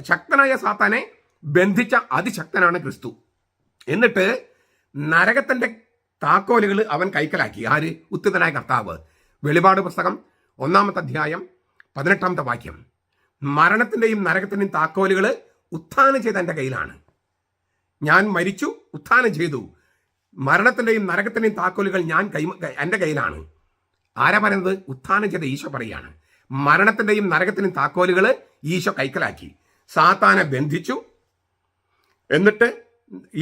ശക്തനായ സാത്താനെ ബന്ധിച്ച അതിശക്തനാണ് ക്രിസ്തു. എന്നിട്ട് നരകത്തിന്റെ താക്കോലുകൾ അവൻ കൈക്കലാക്കി. ആര്? ഉത്തിതനായ കർത്താവ്. വെളിപാട് പുസ്തകം 1-ാമത്തെ അധ്യായം 18-ാമത്തെ വാക്യം. മരണത്തിന്റെയും നരകത്തിന്റെയും താക്കോലുകൾ ഉത്ഥാനം ചെയ്ത എൻ്റെ കയ്യിലാണ്. ഞാൻ മരിച്ചു, ഉത്ഥാനം ചെയ്തു. മരണത്തിന്റെയും നരകത്തിന്റെയും താക്കോലുകൾ എൻ്റെ കയ്യിലാണ്. ആരാ പറയുന്നത്? ഉത്ഥാനം ചെയ്ത ഈശോ പറയാണ്. മരണത്തിന്റെയും നരകത്തിന്റെയും താക്കോലുകൾ ഈശോ കൈക്കലാക്കി. സാത്താനെ ബന്ധിച്ചു. എന്നിട്ട്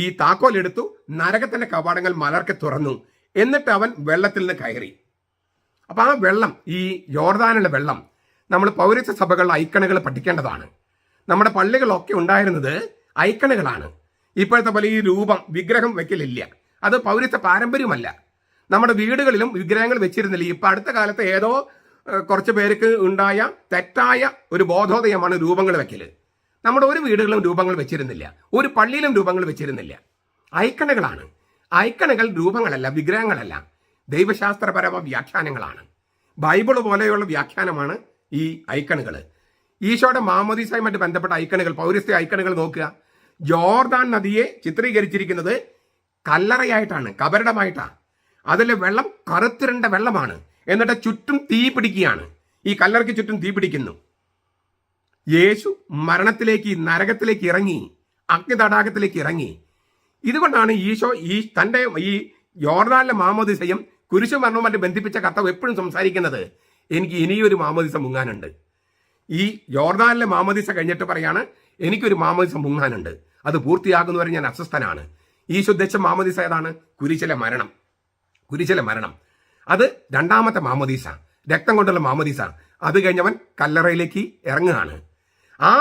ഈ താക്കോൽ എടുത്തു, നരകത്തിന്റെ കവാടങ്ങൾ മലർക്കെ തുറന്നു. എന്നിട്ട് അവൻ വെള്ളത്തിൽ നിന്ന് കയറി. അപ്പൊ ആ വെള്ളം, ഈ യോർദാനുള്ള വെള്ളം, നമ്മൾ പൗരസ്ത്യ സഭകളുടെ ഐക്കണുകൾ പഠിക്കേണ്ടതാണ്. നമ്മുടെ പള്ളികളൊക്കെ ഉണ്ടായിരുന്നത് ഐക്കണുകളാണ്. ഇപ്പോഴത്തെ പോലെ ഈ വിഗ്രഹം വെക്കലില്ല. അത് പൗരസ്ത്യ പാരമ്പര്യമല്ല. നമ്മുടെ വീടുകളിലും വിഗ്രഹങ്ങൾ വെച്ചിരുന്നില്ല. ഇപ്പൊ അടുത്ത കാലത്ത് ഏതോ കുറച്ച് പേർക്ക് ഉണ്ടായ തെറ്റായ ഒരു ബോധോദയമാണ് രൂപങ്ങൾ വെക്കല്. നമ്മുടെ ഒരു വീടുകളിലും രൂപങ്ങൾ വെച്ചിരുന്നില്ല, ഒരു പള്ളിയിലും രൂപങ്ങൾ വെച്ചിരുന്നില്ല. ഐക്കണുകളാണ്. ഐക്കണുകൾ രൂപങ്ങളല്ല, വിഗ്രഹങ്ങളല്ല, ദൈവശാസ്ത്രപരമായ വ്യാഖ്യാനങ്ങളാണ്. ബൈബിള് പോലെയുള്ള വ്യാഖ്യാനമാണ് ഈ ഐക്കണുകൾ. ഈശോയുടെ മാമോദീസയുമായിട്ട് ബന്ധപ്പെട്ട ഐക്കണുകൾ, പൗരസ്ത്യ ഐക്കണുകൾ നോക്കുക. ജോർദാൻ നദിയെ ചിത്രീകരിച്ചിരിക്കുന്നത് കല്ലറയായിട്ടാണ്, കബറിടമായിട്ടാണ്. അതിലെ വെള്ളം കറുത്തിരണ്ട വെള്ളമാണ്. എന്നിട്ട് ചുറ്റും തീ പിടിക്കുകയാണ്. ഈ കല്ലറയ്ക്ക് ചുറ്റും തീ പിടിക്കുന്നു. യേശു മരണത്തിലേക്ക്, നരകത്തിലേക്ക് ഇറങ്ങി, അഗ്നിതടാകത്തിലേക്ക് ഇറങ്ങി. ഇതുകൊണ്ടാണ് ഈശോ തൻ്റെ ഈ യോർദാനിലെ മാമോദിസയും കുരിശുമരണവുമായിട്ട് ബന്ധിപ്പിച്ച കർത്താവ് എപ്പോഴും സംസാരിക്കുന്നത്, എനിക്ക് ഇനിയൊരു മാമോദിസ മുങ്ങാനുണ്ട്. ഈ യോർദാനിലെ മാമോദിസ കഴിഞ്ഞിട്ട് പറയാണ്, എനിക്കൊരു മാമോദിസ മുങ്ങാനുണ്ട്, അത് പൂർത്തിയാകുന്നവരെ ഞാൻ അസ്വസ്ഥനാണ്. ഈശോ ഉദ്ദേശിച്ച മാമോദിസ ഏതാണ്? കുരിശിലെ മരണം. അത് രണ്ടാമത്തെ മാമോദിസ, രക്തം കൊണ്ടുള്ള മാമോദിസ. അത് കഴിഞ്ഞവൻ കല്ലറയിലേക്ക് ഇറങ്ങുകയാണ്. ആ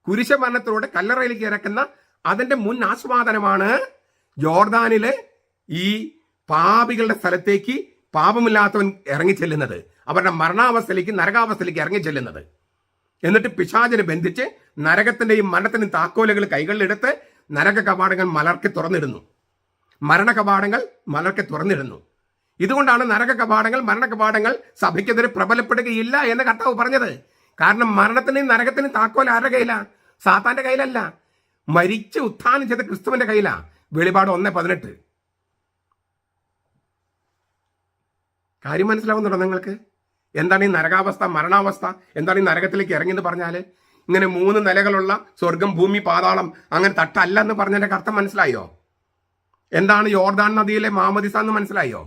കുരിശ മരണത്തിലൂടെ കല്ലറയിലേക്ക് ഇറക്കുന്ന അതിന്റെ മുൻ ആസ്വാദനമാണ് ജോർദാനിലെ ഈ പാപികളുടെ സ്ഥലത്തേക്ക് പാപമില്ലാത്തവൻ ഇറങ്ങിച്ചെല്ലുന്നത്, അവരുടെ മരണാവസ്ഥയിലേക്ക്, നരകാവസ്ഥയിലേക്ക് ഇറങ്ങിച്ചെല്ലുന്നത്. എന്നിട്ട് പിശാചിനെ ബന്ധിച്ച് നരകത്തിന്റെയും മരണത്തിന്റെയും താക്കോലുകൾ കൈകളിലെടുത്ത് നരക കവാടങ്ങൾ മലർക്കി തുറന്നിടുന്നു, മരണ കവാടങ്ങൾ മലർക്കി തുറന്നിടുന്നു. ഇതുകൊണ്ടാണ് നരക കവാടങ്ങൾ, മരണ കവാടങ്ങൾ സഭയ്ക്കെതിരെ പ്രബലപ്പെടുകയില്ല എന്ന് കർത്താവ് പറഞ്ഞത്. കാരണം മരണത്തിന്റെയും നരകത്തിന്റെയും താക്കോൽ ആരുടെ കയ്യിലാ? സാത്താന്റെ കയ്യിലല്ല, മരിച്ച് ഉത്ഥാനം ചെയ്ത ക്രിസ്തുവിന്റെ കയ്യിലാ. വെളിപാട് 1:18. കാര്യം മനസ്സിലാവുന്നുണ്ടോ നിങ്ങൾക്ക്? എന്താണ് ഈ നരകാവസ്ഥ, മരണാവസ്ഥ? എന്താണ് ഈ നരകത്തിലേക്ക് ഇറങ്ങിയെന്ന് പറഞ്ഞാൽ? ഇങ്ങനെ 3 നിലകളുള്ള സ്വർഗം, ഭൂമി, പാതാളം, അങ്ങനെ തട്ടല്ല എന്ന് പറഞ്ഞതിന്റെ അർത്ഥം മനസ്സിലായോ? എന്താണ് യോർദാൻ നദിയിലെ മാമോദിസ എന്ന് മനസ്സിലായോ?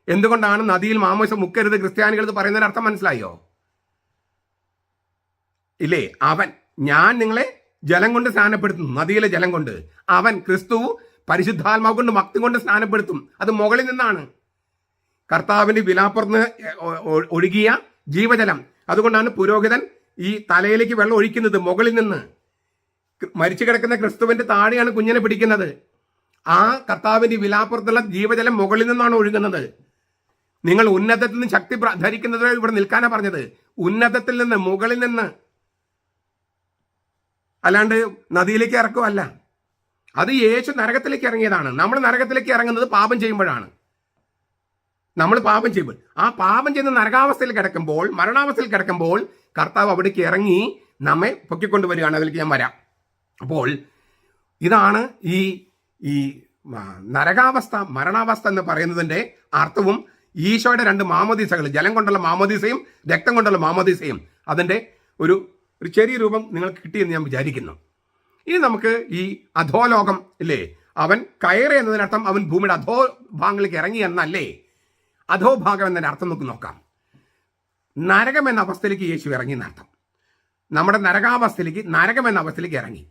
എന്തുകൊണ്ടാണ് നദിയിൽ മാമോദിസ മുക്കരുത് ക്രിസ്ത്യാനികൾ എന്ന് പറയുന്നതിന്റെ അർത്ഥം മനസ്സിലായോ? ഇല്ലേ? ഞാൻ നിങ്ങളെ ജലം കൊണ്ട് സ്നാനപ്പെടുത്തുന്നു, നദിയിലെ ജലം കൊണ്ട്. അവൻ ക്രിസ്തു പരിശുദ്ധാത്മാവ് കൊണ്ട്, ഭക്തി കൊണ്ട് സ്നാനപ്പെടുത്തും. അത് മുകളിൽ നിന്നാണ്, കർത്താവിന്റെ വിലാപ്പുറന്ന് ഒഴുകിയ ജീവജലം. അതുകൊണ്ടാണ് പുരോഹിതൻ ഈ തലയിലേക്ക് വെള്ളം ഒഴിക്കുന്നത് മുകളിൽ നിന്ന്. മരിച്ചു കിടക്കുന്ന ക്രിസ്തുവിന്റെ താഴെയാണ് കുഞ്ഞിനെ പിടിക്കുന്നത്. ആ കർത്താവിന്റെ വിലാപ്പുറത്തുള്ള ജീവജലം മുകളിൽ നിന്നാണ് ഒഴുകുന്നത്. നിങ്ങൾ ഉന്നതത്തിൽ നിന്ന് ശക്തി ധരിക്കുന്നത് ഇവിടെ നിൽക്കാനാ പറഞ്ഞത്. ഉന്നതത്തിൽ നിന്ന്, മുകളിൽ നിന്ന്, അല്ലാണ്ട് നദിയിലേക്ക് ഇറക്കുമല്ല. അത് യേശു നരകത്തിലേക്ക് ഇറങ്ങിയതാണ്. നമ്മൾ നരകത്തിലേക്ക് ഇറങ്ങുന്നത് പാപം ചെയ്യുമ്പോഴാണ്. നമ്മൾ പാപം ചെയ്യുമ്പോൾ, ആ പാപം ചെയ്യുന്ന നരകാവസ്ഥയിൽ കിടക്കുമ്പോൾ, മരണാവസ്ഥയിൽ കിടക്കുമ്പോൾ കർത്താവ് അവിടേക്ക് ഇറങ്ങി നമ്മെ പൊക്കിക്കൊണ്ടുവരികയാണ്. അതിലേക്ക് ഞാൻ വരാം. അപ്പോൾ ഇതാണ് ഈ നരകാവസ്ഥ, മരണാവസ്ഥ എന്ന് പറയുന്നതിന്റെ അർത്ഥവും ഈശോയുടെ 2 മാമോദീസകൾ, ജലം കൊണ്ടുള്ള മാമോദീസയും രക്തം കൊണ്ടുള്ള മാമോദീസയും, അതിന്റെ ഒരു ചെറിയ രൂപം നിങ്ങൾക്ക് കിട്ടിയെന്ന് ഞാൻ വിചാരിക്കുന്നു. ഇനി നമുക്ക് ഈ അധോലോകം ഇല്ലേ, അവൻ കയറി എന്നതിനർത്ഥം അവൻ ഭൂമിയുടെ അധോഭാഗങ്ങളിലേക്ക് ഇറങ്ങി എന്നല്ലേ? അധോഭാഗം എന്നതിന്റെ അർത്ഥം നമുക്ക് നോക്കാം. നരകം എന്ന അവസ്ഥയിലേക്ക് യേശു ഇറങ്ങി എന്നർത്ഥം. നമ്മുടെ നരകാവസ്ഥയിലേക്ക്, നരകം എന്ന അവസ്ഥയിലേക്ക് ഇറങ്ങി.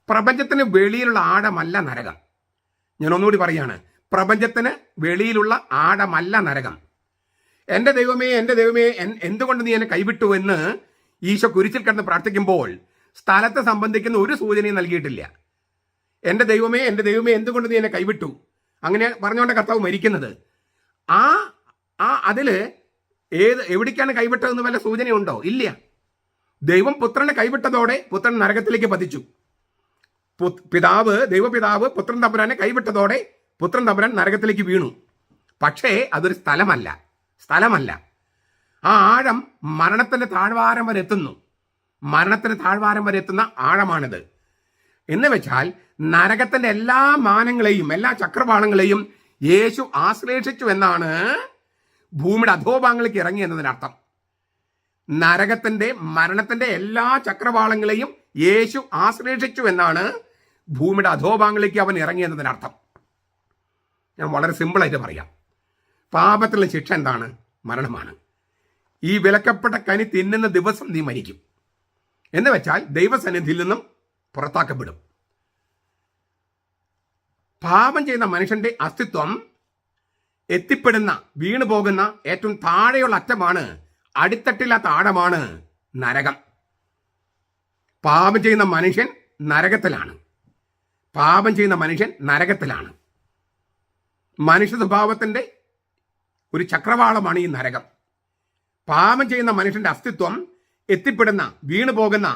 പ്രപഞ്ചത്തിന് വെളിയിലുള്ള ആഴമല്ല നരകം. ഞാൻ ഒന്നുകൂടി പറയാണ്, പ്രപഞ്ചത്തിന് വെളിയിലുള്ള ആഴമല്ല നരകം. എൻ്റെ ദൈവമേ, എൻ്റെ ദൈവമേ, എന്തുകൊണ്ട് നീ എന്നെ കൈവിട്ടു എന്ന് ഈശോ കുരിശിൽ കിടന്ന് പ്രാർത്ഥിക്കുമ്പോൾ സ്ഥലത്തെ സംബന്ധിക്കുന്ന ഒരു സൂചനയും നൽകിയിട്ടില്ല. എൻ്റെ ദൈവമേ, എൻ്റെ ദൈവമേ, എന്തുകൊണ്ട് നീ എന്നെ കൈവിട്ടു, അങ്ങനെ പറഞ്ഞുകൊണ്ട് കർത്താവ് മരിക്കുന്നത്. അതില് എവിടേക്കാണ് കൈവിട്ടതെന്ന് വല്ല സൂചനയുണ്ടോ? ഇല്ല. ദൈവം പുത്രനെ കൈവിട്ടതോടെ പുത്രൻ നരകത്തിലേക്ക് പതിച്ചു. ദൈവപിതാവ് പുത്രൻ തമ്പുരാനെ കൈവിട്ടതോടെ പുത്രൻ തമ്പുരാൻ നരകത്തിലേക്ക് വീണു. പക്ഷേ അതൊരു സ്ഥലമല്ല. ആ ആഴം മരണത്തിന്റെ താഴ്വാരം വരെ എത്തുന്നു. മരണത്തിന്റെ താഴ്വാരം വരെ എത്തുന്ന ആഴമാണിത്. എന്ന് വെച്ചാൽ നരകത്തിന്റെ എല്ലാ മാനങ്ങളെയും, എല്ലാ ചക്രവാളങ്ങളെയും യേശു ആശ്ലേഷിച്ചു എന്നാണ് ഭൂമിയുടെ അധോഭാഗങ്ങളിലേക്ക് ഇറങ്ങി എന്നതിനർത്ഥം. നരകത്തിന്റെ, മരണത്തിന്റെ എല്ലാ ചക്രവാളങ്ങളെയും യേശു ആശ്ലേഷിച്ചു എന്നാണ് ഭൂമിയുടെ അധോഭാഗങ്ങളിലേക്ക് അവൻ ഇറങ്ങി എന്നതിനർത്ഥം. ഞാൻ വളരെ സിമ്പിളായിട്ട് പറയാം. പാപത്തിലുള്ള ശിക്ഷ എന്താണ്? മരണമാണ്. ഈ വിലക്കപ്പെട്ട കനി തിന്നുന്ന ദിവസം നീ മരിക്കും. എന്ന് വെച്ചാൽ ദൈവസന്നിധിയിൽ നിന്നും പുറത്താക്കപ്പെടും. പാപം ചെയ്യുന്ന മനുഷ്യന്റെ അസ്തിത്വം എത്തിപ്പെടുന്ന, വീണു പോകുന്ന ഏറ്റവും താഴെയുള്ള അറ്റമാണ്, അടിത്തട്ടില്ലാത്ത ആഴമാണ് നരകം. പാപം ചെയ്യുന്ന മനുഷ്യൻ നരകത്തിലാണ്. മനുഷ്യ സ്വഭാവത്തിന്റെ ഒരു ചക്രവാളമാണ് ഈ നരകം. പാപം ചെയ്യുന്ന മനുഷ്യന്റെ അസ്തിത്വം എത്തിപ്പെടുന്ന, വീണു പോകുന്ന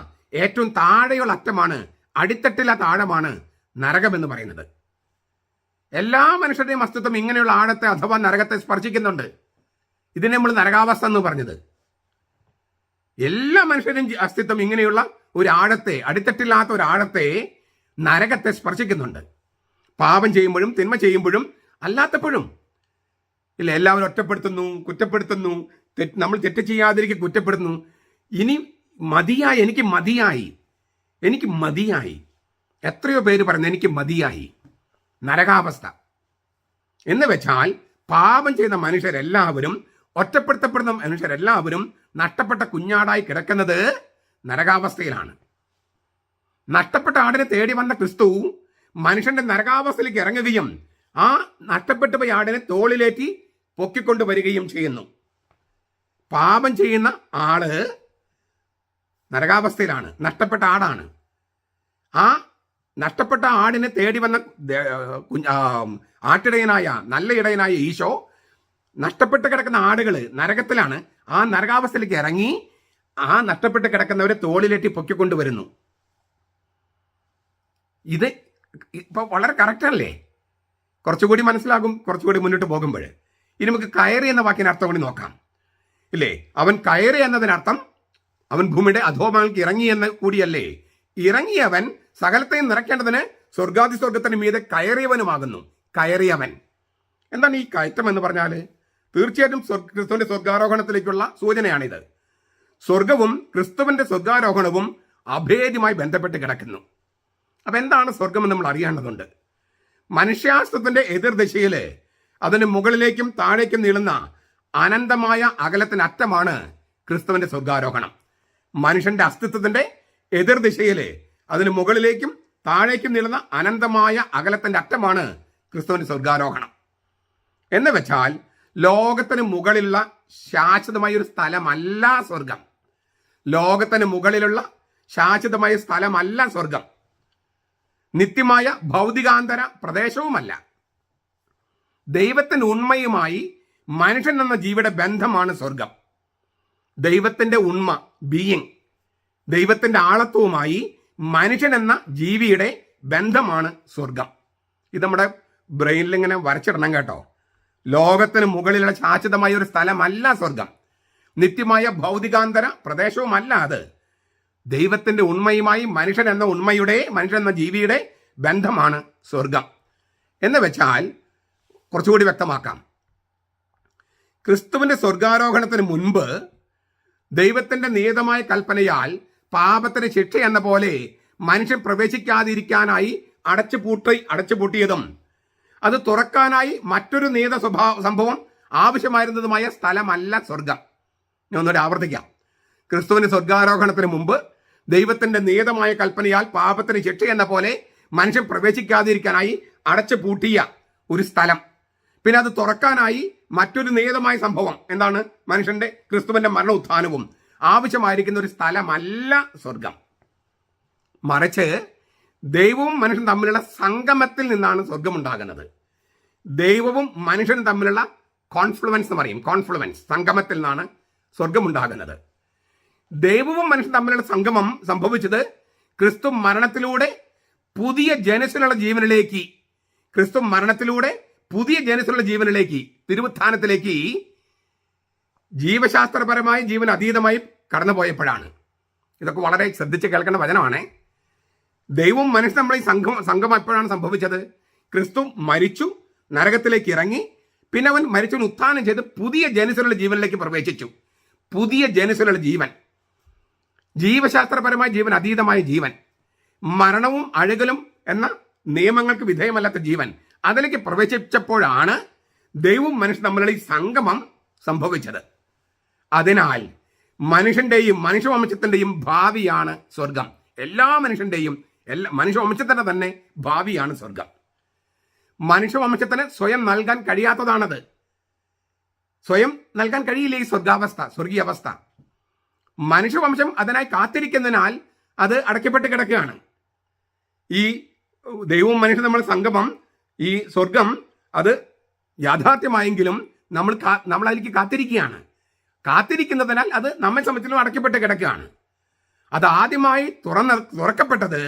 ഏറ്റവും താഴെയുള്ള അറ്റമാണ്, അടിത്തട്ടില്ലാത്ത ആഴമാണ് നരകം എന്ന് പറയുന്നത്. എല്ലാ മനുഷ്യരുടെയും അസ്തിത്വം ഇങ്ങനെയുള്ള ആഴത്തെ അഥവാ നരകത്തെ സ്പർശിക്കുന്നുണ്ട്. ഇതിനെ നമ്മൾ നരകാവസ്ഥ എന്ന് പറഞ്ഞത്. എല്ലാ മനുഷ്യരുടെയും അസ്തിത്വം ഇങ്ങനെയുള്ള ഒരു ആഴത്തെ, അടിത്തട്ടില്ലാത്ത ഒരു ആഴത്തെ, നരകത്തെ സ്പർശിക്കുന്നുണ്ട്. പാപം ചെയ്യുമ്പോഴും തിന്മ ചെയ്യുമ്പോഴും അല്ലാത്തപ്പോഴും ഇല്ല, എല്ലാവരും ഒറ്റപ്പെടുത്തുന്നു, കുറ്റപ്പെടുത്തുന്നു, നമ്മൾ തെറ്റ് ചെയ്യാതിരിക്കെ കുറ്റപ്പെടുത്തുന്നു. ഇനി മതിയായി, എനിക്ക് മതിയായി. എത്രയോ പേര് പറയുന്നു എനിക്ക് മതിയായി. നരകാവസ്ഥ. എന്ന് വെച്ചാൽ പാപം ചെയ്ത മനുഷ്യരെല്ലാവരും, ഒറ്റപ്പെടുത്തപ്പെടുന്ന മനുഷ്യരെല്ലാവരും നഷ്ടപ്പെട്ട കുഞ്ഞാടായി കിടക്കുന്നത് നരകാവസ്ഥയിലാണ്. നഷ്ടപ്പെട്ട ആടിനെ തേടി വന്ന ക്രിസ്തു മനുഷ്യന്റെ നരകാവസ്ഥയിലേക്ക് ഇറങ്ങുകയും ആ നഷ്ടപ്പെട്ടു പോയ ആടിനെ തോളിലേറ്റി പൊക്കിക്കൊണ്ടുവരികയും ചെയ്യുന്നു. പാപം ചെയ്യുന്ന ആള് നരകാവസ്ഥയിലാണ്, നഷ്ടപ്പെട്ട ആടാണ്. ആ നഷ്ടപ്പെട്ട ആടിനെ തേടി വന്ന ആട്ടിടയനായ, നല്ല ഇടയനായ ഈശോ നഷ്ടപ്പെട്ട് കിടക്കുന്ന ആടുകൾ നരകത്തിലാണ്. ആ നരകാവസ്ഥയിലേക്ക് ഇറങ്ങി ആ നഷ്ടപ്പെട്ട് കിടക്കുന്നവരെ തോളിലേറ്റി പൊക്കിക്കൊണ്ടുവരുന്നു. ഇത് ഇപ്പൊ വളരെ കറക്റ്റല്ലേ? കുറച്ചുകൂടി മനസ്സിലാകും കുറച്ചുകൂടി മുന്നോട്ട് പോകുമ്പോൾ. ഇനി നമുക്ക് കയറി എന്ന വാക്കിന് അർത്ഥം കൂടി നോക്കാം, ഇല്ലേ? അവൻ കയറി എന്നതിനർത്ഥം അവൻ ഭൂമിയുടെ അധോഭാഗങ്ങൾക്ക് ഇറങ്ങി എന്ന് കൂടിയല്ലേ? ഇറങ്ങിയവൻ സകലത്തെയും നിറയ്ക്കേണ്ടതിന് സ്വർഗാദി സ്വർഗത്തിന് മീതെ കയറിയവനുമാകുന്നു. കയറിയവൻ എന്താണ് ഈ കയറ്റം എന്ന് പറഞ്ഞാൽ? തീർച്ചയായിട്ടും ക്രിസ്തുവിന്റെ സ്വർഗാരോഹണത്തിലേക്കുള്ള സൂചനയാണിത്. സ്വർഗവും ക്രിസ്തുവിന്റെ സ്വർഗാരോഹണവും അഭേദ്യമായി ബന്ധപ്പെട്ട് കിടക്കുന്നു. അപ്പൊ എന്താണ് സ്വർഗം എന്ന് നമ്മൾ അറിയേണ്ടതുണ്ട്. മനുഷ്യാസ്ത്രത്തിന്റെ എതിർദിശയിൽ അതിന് മുകളിലേക്കും താഴേക്കും നീളുന്ന അനന്തമായ അകലത്തിന് അറ്റമാണ് ക്രിസ്തുവിന്റെ സ്വർഗാരോഹണം. മനുഷ്യന്റെ അസ്തിത്വത്തിന്റെ എതിർദിശയിൽ അതിന് മുകളിലേക്കും താഴേക്കും നീളുന്ന അനന്തമായ അകലത്തിന്റെ അറ്റമാണ് ക്രിസ്തുവിന്റെ സ്വർഗാരോഹണം. എന്ന് വെച്ചാൽ ലോകത്തിന് മുകളിലുള്ള ശാശ്വതമായ ഒരു സ്ഥലമല്ല സ്വർഗം. ലോകത്തിന് മുകളിലുള്ള ശാശ്വതമായ സ്ഥലമല്ല സ്വർഗം. നിത്യമായ ഭൗതികാന്തര പ്രദേശവുമല്ല. ദൈവത്തിന്റെ ഉണ്മയുമായി മനുഷ്യൻ എന്ന ജീവിയുടെ ബന്ധമാണ് സ്വർഗം. ദൈവത്തിന്റെ ഉണ്മ, ബീയിങ്, ദൈവത്തിന്റെ ആളത്വവുമായി മനുഷ്യൻ എന്ന ജീവിയുടെ ബന്ധമാണ് സ്വർഗം. ഇത് നമ്മുടെ ബ്രെയിനിൽ ഇങ്ങനെ വരച്ചിടണം കേട്ടോ. ലോകത്തിന് മുകളിലുള്ള ശാശ്വതമായ ഒരു സ്ഥലമല്ല സ്വർഗം. നിത്യമായ ഭൗതികാന്തര പ്രദേശവുമല്ല അത്. ദൈവത്തിന്റെ ഉണ്മയുമായി മനുഷ്യൻ എന്ന ജീവിയുടെ ബന്ധമാണ് സ്വർഗം. എന്ന് വെച്ചാൽ കുറച്ചുകൂടി വ്യക്തമാക്കാം. ക്രിസ്തുവിന്റെ സ്വർഗാരോഹണത്തിന് മുൻപ് ദൈവത്തിന്റെ നിയതമായ കൽപ്പനയാൽ പാപത്തിന് ശിക്ഷ എന്ന പോലെ മനുഷ്യൻ പ്രവേശിക്കാതിരിക്കാനായി അടച്ചുപൂട്ടിയതും അത് തുറക്കാനായി മറ്റൊരു നിയത സംഭവം ആവശ്യമായിരുന്നതുമായ സ്ഥലമല്ല സ്വർഗം. ഞാൻ ഒന്നുകൂടി ആവർത്തിക്കാം. ക്രിസ്തുവിന്റെ സ്വർഗാരോഹണത്തിന് മുമ്പ് ദൈവത്തിന്റെ നിയതമായ കൽപ്പനയാൽ പാപത്തിന് ശിക്ഷ എന്ന പോലെ മനുഷ്യൻ പ്രവേശിക്കാതിരിക്കാനായി അടച്ചുപൂട്ടിയ ഒരു സ്ഥലം, പിന്നെ അത് തുറക്കാനായി മറ്റൊരു നിയതമായ സംഭവം, എന്താണ്? മനുഷ്യന്റെ ക്രിസ്തുവിന്റെ മരണ ഉത്ഥാനവും ആവശ്യമായിരിക്കുന്ന ഒരു സ്ഥലമല്ല സ്വർഗം. മറിച്ച് ദൈവവും മനുഷ്യനും തമ്മിലുള്ള സംഗമത്തിൽ നിന്നാണ് സ്വർഗം ഉണ്ടാകുന്നത്. ദൈവവും മനുഷ്യനും തമ്മിലുള്ള കോൺഫ്ലുവൻസ് എന്ന് പറയും. കോൺഫ്ലുവൻസ്, സംഗമത്തിൽ നിന്നാണ് സ്വർഗം ഉണ്ടാകുന്നത്. ദൈവവും മനുഷ്യനും തമ്മിലുള്ള സംഗമം സംഭവിച്ചത് ക്രിസ്തു മരണത്തിലൂടെ പുതിയ ജനസിലുള്ള ജീവനിലേക്ക്, തിരുവുത്ഥാനത്തിലേക്ക് ജീവശാസ്ത്രപരമായി ജീവൻ അതീതമായി കടന്നുപോയപ്പോഴാണ്. ഇതൊക്കെ വളരെ ശ്രദ്ധിച്ച് കേൾക്കേണ്ട വചനമാണ്. ദൈവവും മനുഷ്യൻ നമ്മളെ സംഗമം എപ്പോഴാണ് സംഭവിച്ചത്? ക്രിസ്തു മരിച്ചു, നരകത്തിലേക്ക് ഇറങ്ങി, പിന്നെ അവൻ മരിച്ചവൻ ഉത്ഥാനം ചെയ്ത് പുതിയ ജനസിലുള്ള ജീവനിലേക്ക് പ്രവേശിച്ചു. പുതിയ ജനസിലുള്ള ജീവൻ, ജീവശാസ്ത്രപരമായ ജീവൻ, അതീതമായ ജീവൻ, മരണവും അഴുകലും എന്ന നിയമങ്ങൾക്ക് വിധേയമല്ലാത്ത ജീവൻ, അതിലേക്ക് പ്രവേശിച്ചപ്പോഴാണ് ദൈവവും മനുഷ്യൻ തമ്മിലുള്ള ഈ സംഗമം സംഭവിച്ചത്. അതിനാൽ മനുഷ്യവംശത്തിന്റെയും ഭാവിയാണ് സ്വർഗം. എല്ലാ മനുഷ്യവംശത്തിന്റെ തന്നെ ഭാവിയാണ് സ്വർഗം. മനുഷ്യവംശത്തിന് സ്വയം നൽകാൻ കഴിയാത്തതാണത്. സ്വയം നൽകാൻ കഴിയില്ല ഈ സ്വർഗീയ അവസ്ഥ. മനുഷ്യവംശം അതിനായി കാത്തിരിക്കുന്നതിനാൽ അത് അടയ്ക്കപ്പെട്ട് കിടക്കുകയാണ്. ഈ ദൈവവും മനുഷ്യൻ നമ്മൾ സംഗമം, ഈ സ്വർഗം, അത് യാഥാർത്ഥ്യമായെങ്കിലും നമ്മൾ അതിലേക്ക് കാത്തിരിക്കുന്നതിനാൽ അത് നമ്മെ സംബന്ധിച്ചിടത്തോളം അടയ്ക്കപ്പെട്ട് കിടക്കുകയാണ്. അത് ആദ്യമായി തുറക്കപ്പെട്ടത്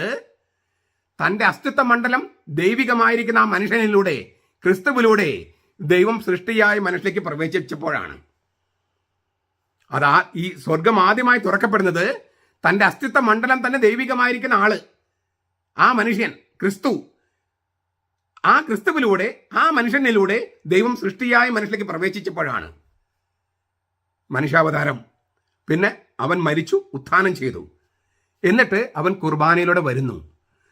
തൻ്റെ അസ്തിത്വ മണ്ഡലം ദൈവികമായിരിക്കുന്ന ആ മനുഷ്യനിലൂടെ, ക്രിസ്തുവിലൂടെ ദൈവം സൃഷ്ടിയായി മനുഷ്യലേക്ക് പ്രവേശിച്ചപ്പോഴാണ്. ഈ സ്വർഗം ആദ്യമായി തുറക്കപ്പെടുന്നത് തൻ്റെ അസ്തിത്വ മണ്ഡലം തന്നെ ദൈവികമായിരിക്കുന്ന ആള്, ആ മനുഷ്യൻ ക്രിസ്തു, ആ ക്രിസ്തുവിലൂടെ, ആ മനുഷ്യനിലൂടെ ദൈവം സൃഷ്ടിയായി മനുഷ്യലേക്ക് പ്രവേശിച്ചപ്പോഴാണ് മനുഷ്യാവതാരം. പിന്നെ അവൻ മരിച്ചു, ഉത്ഥാനം ചെയ്തു, എന്നിട്ട് അവൻ കുർബാനയിലൂടെ വരുന്നു.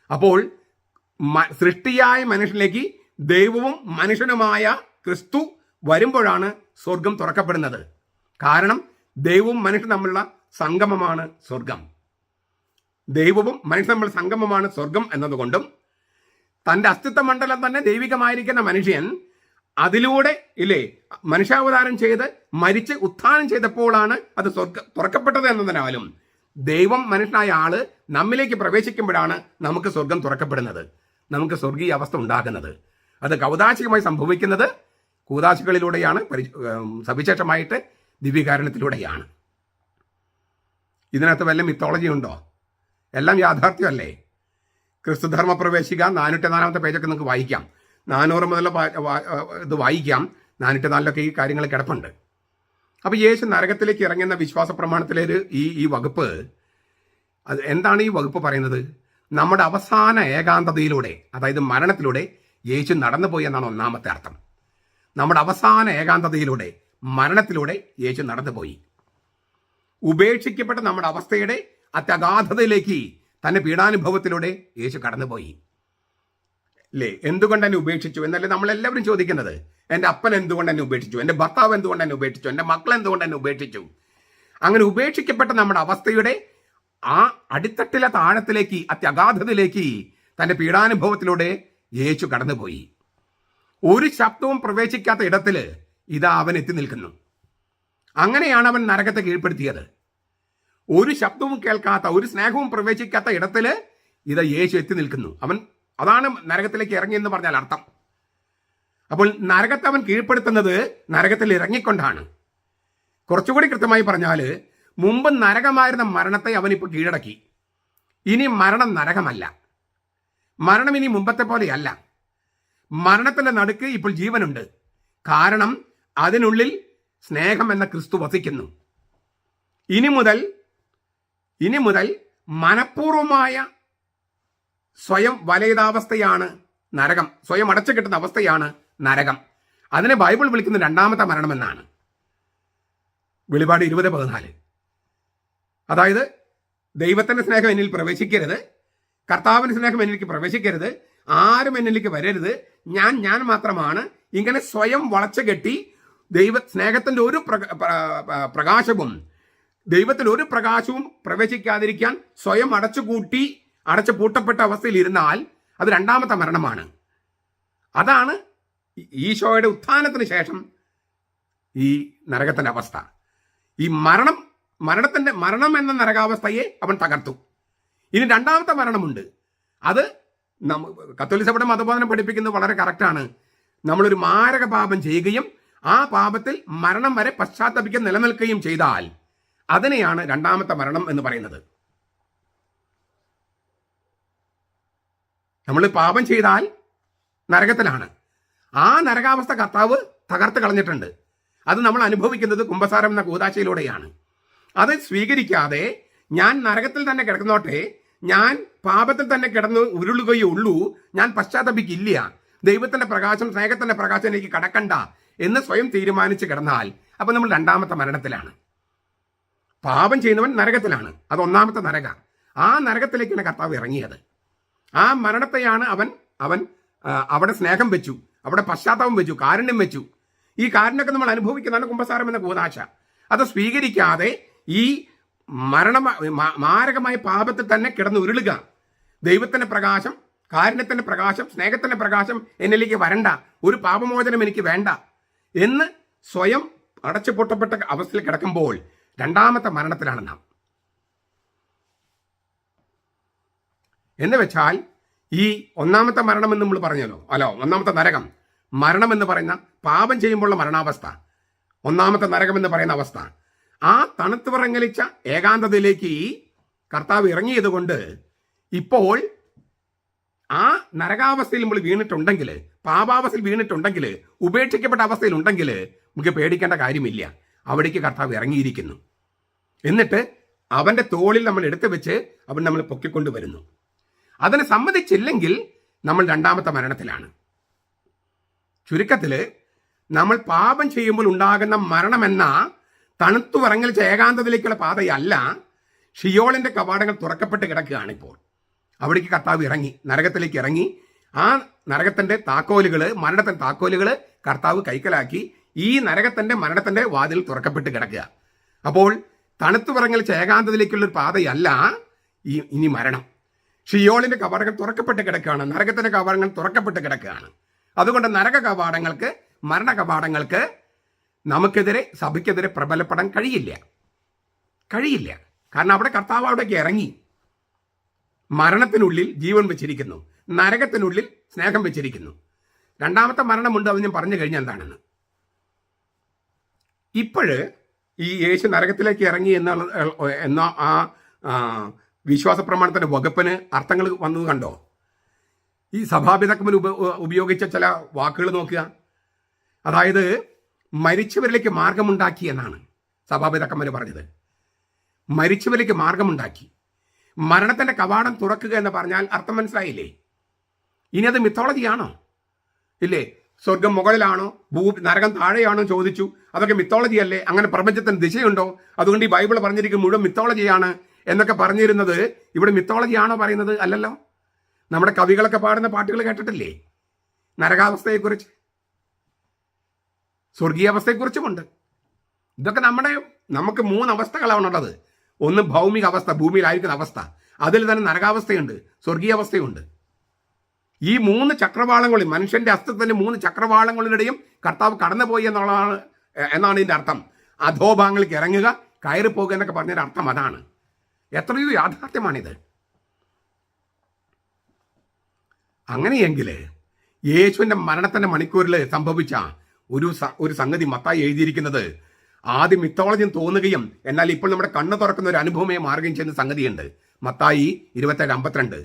അപ്പോൾ സൃഷ്ടിയായ മനുഷ്യനിലേക്ക് ദൈവവും മനുഷ്യനുമായ ക്രിസ്തു വരുമ്പോഴാണ് സ്വർഗം തുറക്കപ്പെടുന്നത്. കാരണം ദൈവവും മനുഷ്യനും തമ്മിലുള്ള സംഗമമാണ് സ്വർഗം. ദൈവവും മനുഷ്യനും തമ്മിലുള്ള സംഗമമാണ് സ്വർഗം എന്നതുകൊണ്ടും തൻ്റെ അസ്തിത്വ മണ്ഡലം തന്നെ ദൈവികമായിരിക്കുന്ന മനുഷ്യൻ അതിലൂടെ മനുഷ്യാവതാരം ചെയ്ത് മരിച്ച് ഉത്ഥാനം ചെയ്തപ്പോഴാണ് അത് തുറക്കപ്പെട്ടത് എന്നതിനാലും ദൈവം മനുഷ്യനായ ആള് നമ്മിലേക്ക് പ്രവേശിക്കുമ്പോഴാണ് നമുക്ക് സ്വർഗം തുറക്കപ്പെടുന്നത്, നമുക്ക് സ്വർഗീയ അവസ്ഥ ഉണ്ടാകുന്നത്. അത് കൗദാശികമായി സംഭവിക്കുന്നത് കൂദാശികളിലൂടെയാണ്, സവിശേഷമായിട്ട് ദിവ്യകാരണത്തിലൂടെയാണ്. ഇതിനകത്ത് വല്ല മിത്തോളജി ഉണ്ടോ? എല്ലാം യാഥാർത്ഥ്യമല്ലേ? ക്രിസ്തുധർമ്മ പ്രവേശിക 404 പേജൊക്കെ നിങ്ങൾക്ക് വായിക്കാം. 400 മുതലുള്ള ഇത് വായിക്കാം. 404 ഈ കാര്യങ്ങൾ കിടപ്പുണ്ട്. അപ്പോൾ യേശു നരകത്തിലേക്ക് ഇറങ്ങുന്ന വിശ്വാസ പ്രമാണത്തിലെ ഈ വകുപ്പ്, അത് എന്താണ് ഈ വകുപ്പ് പറയുന്നത്? നമ്മുടെ അവസാന ഏകാന്തതയിലൂടെ, അതായത് മരണത്തിലൂടെ യേശു നടന്നുപോയി എന്നാണ് ഒന്നാമത്തെ അർത്ഥം. നമ്മുടെ അവസാന ഏകാന്തതയിലൂടെ, മരണത്തിലൂടെ യേശു നടന്നുപോയി. ഉപേക്ഷിക്കപ്പെട്ട നമ്മുടെ അവസ്ഥയുടെ അത്യഗാധതയിലേക്ക് തന്റെ പീഡാനുഭവത്തിലൂടെ യേശു കടന്നുപോയി. എന്തുകൊണ്ട് എന്നെ ഉപേക്ഷിച്ചു എന്നല്ലേ നമ്മളെല്ലാവരും ചോദിക്കുന്നത്. എൻ്റെ അപ്പൻ എന്തുകൊണ്ട് എന്നെ ഉപേക്ഷിച്ചു, എൻ്റെ ഭർത്താവ് എന്തുകൊണ്ട് എന്നെ ഉപേക്ഷിച്ചു, എൻ്റെ മക്കൾ എന്തുകൊണ്ട് എന്നെ ഉപേക്ഷിച്ചു? അങ്ങനെ ഉപേക്ഷിക്കപ്പെട്ട നമ്മുടെ അവസ്ഥയുടെ ആ അടിത്തട്ടിലെ താഴത്തിലേക്ക്, അത്യഗാധതയിലേക്ക് തന്റെ പീഡാനുഭവത്തിലൂടെ യേശു കടന്നുപോയി. ഒരു ശബ്ദവും പ്രവേശിക്കാത്ത ഇടത്തില് ഇതാ അവൻ എത്തി നിൽക്കുന്നു. അങ്ങനെയാണ് അവൻ നരകത്തെ കീഴ്പ്പെടുത്തിയത്. ഒരു ശബ്ദവും കേൾക്കാത്ത, ഒരു സ്നേഹവും പ്രവേശിക്കാത്ത ഇടത്തില് ഇതാ യേശു എത്തി നിൽക്കുന്നു. അതാണ് നരകത്തിലേക്ക് ഇറങ്ങിയെന്ന് പറഞ്ഞാൽ അർത്ഥം. അപ്പോൾ നരകത്തെ അവൻ കീഴ്പ്പെടുത്തുന്നത് നരകത്തിൽ ഇറങ്ങിക്കൊണ്ടാണ്. കുറച്ചുകൂടി കൃത്യമായി പറഞ്ഞാൽ, മുമ്പ് നരകമായിരുന്ന മരണത്തെ അവൻ ഇപ്പോൾ കീഴടക്കി. ഇനി മരണം നരകമല്ല. മരണം ഇനി മുമ്പത്തെ പോലെയല്ല. മരണത്തിന്റെ നടുക്ക് ഇപ്പോൾ ജീവനുണ്ട്. കാരണം അതിനുള്ളിൽ സ്നേഹം എന്ന ക്രിസ്തു വസിക്കുന്നു. ഇനി മുതൽ മനഃപൂർവമായ സ്വയം വലയിതാവസ്ഥയാണ് നരകം. സ്വയം അടച്ചു കിട്ടുന്ന അവസ്ഥയാണ് നരകം. അതിനെ ബൈബിൾ വിളിക്കുന്ന രണ്ടാമത്തെ മരണമെന്നാണ്. വെളിപാട് 20:14. അതായത് ദൈവത്തിന്റെ സ്നേഹം എന്നിൽ പ്രവേശിക്കരുത്, കർത്താവിന്റെ സ്നേഹം എന്നിലേക്ക് പ്രവേശിക്കരുത്, ആരും എന്നിലേക്ക് വരരുത്, ഞാൻ മാത്രമാണ്. ഇങ്ങനെ സ്വയം വളച്ചു കെട്ടി സ്നേഹത്തിന്റെ ഒരു പ്രകാശവും, ദൈവത്തിൽ ഒരു പ്രകാശവും പ്രവേശിക്കാതിരിക്കാൻ സ്വയം അടച്ചു പൂട്ടപ്പെട്ട അവസ്ഥയിൽ ഇരുന്നാൽ അത് രണ്ടാമത്തെ മരണമാണ്. അതാണ് ഈശോയുടെ ഉത്ഥാനത്തിന് ശേഷം ഈ നരകത്തിന്റെ അവസ്ഥ. ഈ മരണം എന്ന നരകാവസ്ഥയെ അവൻ തകർത്തു. ഇനി രണ്ടാമത്തെ മരണമുണ്ട്. അത് കത്തോലിക്ക സഭയുടെ മതബോധനം പഠിപ്പിക്കുന്നത് വളരെ കറക്റ്റാണ്. നമ്മളൊരു മാരക പാപം ചെയ്യുകയും ആ പാപത്തിൽ മരണം വരെ പശ്ചാത്തപിക്കാൻ നിലനിൽക്കുകയും ചെയ്താൽ അതിനെയാണ് രണ്ടാമത്തെ മരണം എന്ന് പറയുന്നത്. നമ്മൾ പാപം ചെയ്താൽ നരകത്തിലാണ്. ആ നരകാവസ്ഥ കർത്താവ് തകർത്ത് കളഞ്ഞിട്ടുണ്ട്. അത് നമ്മൾ അനുഭവിക്കുന്നത് കുമ്പസാരം എന്ന കൂദാശയിലൂടെയാണ്. അത് സ്വീകരിക്കാതെ ഞാൻ നരകത്തിൽ തന്നെ കിടക്കുന്നോട്ടെ, ഞാൻ പാപത്തിൽ തന്നെ കിടന്ന് ഉരുളുകയുള്ളൂ, ഞാൻ പശ്ചാത്തപിക്കില്ല, ദൈവത്തിന്റെ പ്രകാശം, സ്നേഹത്തിന്റെ പ്രകാശം എനിക്ക് കടക്കണ്ട എന്ന് സ്വയം തീരുമാനിച്ച് കിടന്നാൽ അപ്പൊ നമ്മൾ രണ്ടാമത്തെ മരണത്തിലാണ്. പാപം ചെയ്യുന്നവൻ നരകത്തിലാണ്. അത് ഒന്നാമത്തെ നരക. ആ നരകത്തിലേക്കാണ് കർത്താവ് ഇറങ്ങിയത്. ആ മരണത്തെയാണ് അവൻ അവിടെ സ്നേഹം വെച്ചു, അവിടെ പശ്ചാത്താപം വെച്ചു, കാരുണ്യം വെച്ചു. ഈ കാരുണ്യമൊക്കെ നമ്മൾ അനുഭവിക്കുന്നതാണ് കുമ്പസാരം എന്ന കൂദാശ. അത് സ്വീകരിക്കാതെ ഈ മാരകമായ പാപത്തിൽ തന്നെ കിടന്ന് ഉരുളുക, ദൈവത്തിന്റെ പ്രകാശം, കാരുണ്യത്തിന്റെ പ്രകാശം, സ്നേഹത്തിന്റെ പ്രകാശം എന്നിലേക്ക് വരണ്ട, ഒരു പാപമോചനം എനിക്ക് വേണ്ട എന്ന് സ്വയം അടച്ചു പൊട്ടപ്പെട്ട അവസ്ഥയിൽ കിടക്കുമ്പോൾ രണ്ടാമത്തെ മരണത്തിലാണ് നാം. എന്ന് വെച്ചാൽ ഈ ഒന്നാമത്തെ മരണം എന്ന് നമ്മൾ പറഞ്ഞല്ലോ, ഒന്നാമത്തെ നരകം, മരണം എന്ന് പറയുന്ന പാപം ചെയ്യുമ്പോഴുള്ള മരണാവസ്ഥ, ഒന്നാമത്തെ നരകം എന്ന് പറയുന്ന അവസ്ഥ, ആ തണുത്ത് വിറങ്ങലിച്ച ഏകാന്തതയിലേക്ക് കർത്താവ് ഇറങ്ങിയത് കൊണ്ട് ഇപ്പോൾ ആ നരകാവസ്ഥയിൽ നമ്മൾ വീണിട്ടുണ്ടെങ്കിൽ, പാപാവസ്ഥയിൽ വീണിട്ടുണ്ടെങ്കിൽ, ഉപേക്ഷിക്കപ്പെട്ട അവസ്ഥയിൽ ഉണ്ടെങ്കിൽ നമുക്ക് പേടിക്കേണ്ട കാര്യമില്ല. അവിടേക്ക് കർത്താവ് ഇറങ്ങിയിരിക്കുന്നു. എന്നിട്ട് അവന്റെ തോളിൽ നമ്മൾ എടുത്തു വെച്ച് അവൻ നമ്മൾ പൊക്കിക്കൊണ്ടുവരുന്നു. അതിനെ സമ്മതിച്ചില്ലെങ്കിൽ നമ്മൾ രണ്ടാമത്തെ മരണത്തിലാണ്. ചുരുക്കത്തില് നമ്മൾ പാപം ചെയ്യുമ്പോൾ ഉണ്ടാകുന്ന മരണമെന്ന തണുത്തു വിറങ്ങലിച്ച ഏകാന്തതയിലേക്കുള്ള പാതയല്ല, ഷിയോളിന്റെ കവാടങ്ങൾ തുറക്കപ്പെട്ട് കിടക്കുകയാണ് ഇപ്പോൾ. അവിടേക്ക് കർത്താവ് ഇറങ്ങി, നരകത്തിലേക്ക് ഇറങ്ങി. ആ നരകത്തിന്റെ താക്കോലുകൾ, മരണത്തിന്റെ താക്കോലുകൾ കർത്താവ് കൈക്കലാക്കി ഈ നരകത്തിന്റെ മരണത്തിന്റെ വാതിൽ തുറക്കപ്പെട്ട് കിടക്കുക. അപ്പോൾ തണുത്തു പറങ്ങൽ ഏകാന്തതയിലേക്കുള്ള ഒരു പാതയല്ല ഇനി മരണം. ഷിയോളിന്റെ കവാടങ്ങൾ തുറക്കപ്പെട്ട് കിടക്കുകയാണ്, നരകത്തിന്റെ കവാടങ്ങൾ തുറക്കപ്പെട്ട് കിടക്കുകയാണ്. അതുകൊണ്ട് നരക കവാടങ്ങൾക്ക്, മരണ കവാടങ്ങൾക്ക് നമുക്കെതിരെ, സഭയ്ക്കെതിരെ പ്രബലപ്പെടാൻ കഴിയില്ല. കാരണം അവിടെ കർത്താവ് അവിടേക്ക് ഇറങ്ങി മരണത്തിനുള്ളിൽ ജീവൻ വെച്ചിരിക്കുന്നു, നരകത്തിനുള്ളിൽ സ്നേഹം വെച്ചിരിക്കുന്നു. രണ്ടാമത്തെ മരണമുണ്ട്, അത് ഞാൻ പറഞ്ഞു കഴിഞ്ഞാൽ എന്താണെന്ന്. ഇപ്പോഴ് ഈ യേശു നരകത്തിലേക്ക് ഇറങ്ങി എന്ന ആ വിശ്വാസ പ്രമാണത്തിന്റെ വകുപ്പിന് അർത്ഥങ്ങൾ വന്നത് കണ്ടോ? ഈ സഭാപിതാക്കന്മാർ ഉപയോഗിച്ച ചില വാക്കുകൾ നോക്കുക. അതായത് മരിച്ചവരിലേക്ക് മാർഗമുണ്ടാക്കി എന്നാണ് സഭാപിതാക്കന്മാർ പറഞ്ഞത്. മരിച്ചവരിലേക്ക് മാർഗമുണ്ടാക്കി. മരണത്തിന്റെ കവാടം തുറക്കുക എന്ന് പറഞ്ഞാൽ അർത്ഥം മനസ്സിലായില്ലേ? ഇനി അത് മിത്തോളജിയാണോ? ഇല്ലേ? സ്വർഗം മുകളിലാണോ, നരകം താഴെയാണോ ചോദിച്ചു. അതൊക്കെ മിത്തോളജി അല്ലേ? അങ്ങനെ പ്രപഞ്ചത്തിന് ദിശയുണ്ടോ? അതുകൊണ്ട് ഈ ബൈബിൾ പറഞ്ഞിരിക്കും മുഴുവൻ മിത്തോളജിയാണ് എന്നൊക്കെ പറഞ്ഞിരുന്നത് ഇവിടെ മിത്തോളജിയാണോ പറയുന്നത്? അല്ലല്ലോ. നമ്മുടെ കവികളൊക്കെ പാടുന്ന പാട്ടുകൾ കേട്ടിട്ടില്ലേ? നരകാവസ്ഥയെക്കുറിച്ച്, സ്വർഗീയാവസ്ഥയെക്കുറിച്ചുമുണ്ട്. ഇതൊക്കെ നമുക്ക് 3 അവസ്ഥകളാണുള്ളത്. ഒന്ന് ഭൗമിക അവസ്ഥ, ഭൂമിയിലായിരിക്കുന്ന അവസ്ഥ. അതിൽ തന്നെ നരകാവസ്ഥയുണ്ട്, സ്വർഗീയാവസ്ഥയുണ്ട്. ഈ 3 ചക്രവാളങ്ങളിൽ, മനുഷ്യന്റെ അസ്തിത്വത്തിന്റെ 3 ചക്രവാളങ്ങളിലൂടെയും കർത്താവ് കടന്നുപോയി എന്നാണ് ഇതിന്റെ അർത്ഥം. അധോഭാഗങ്ങൾക്ക് ഇറങ്ങുക, കയറി പോകുക എന്നൊക്കെ പറഞ്ഞതിന്റെ അർത്ഥം അതാണ്. എത്രയോ യാഥാർത്ഥ്യമാണിത്. അങ്ങനെയെങ്കിൽ യേശുവിന്റെ മരണത്തിന്റെ മണിക്കൂറിൽ സംഭവിച്ച ഒരു സംഗതി മത്തായി എഴുതിയിരിക്കുന്നത് ആദ്യം മിത്തോളജിയും തോന്നുകയും എന്നാൽ ഇപ്പോൾ നമ്മുടെ കണ്ണ് തുറക്കുന്ന ഒരു അനുഭവമേ മാറുകയും ചെയ്യുന്ന സംഗതിയുണ്ട്. മത്തായി 27:52.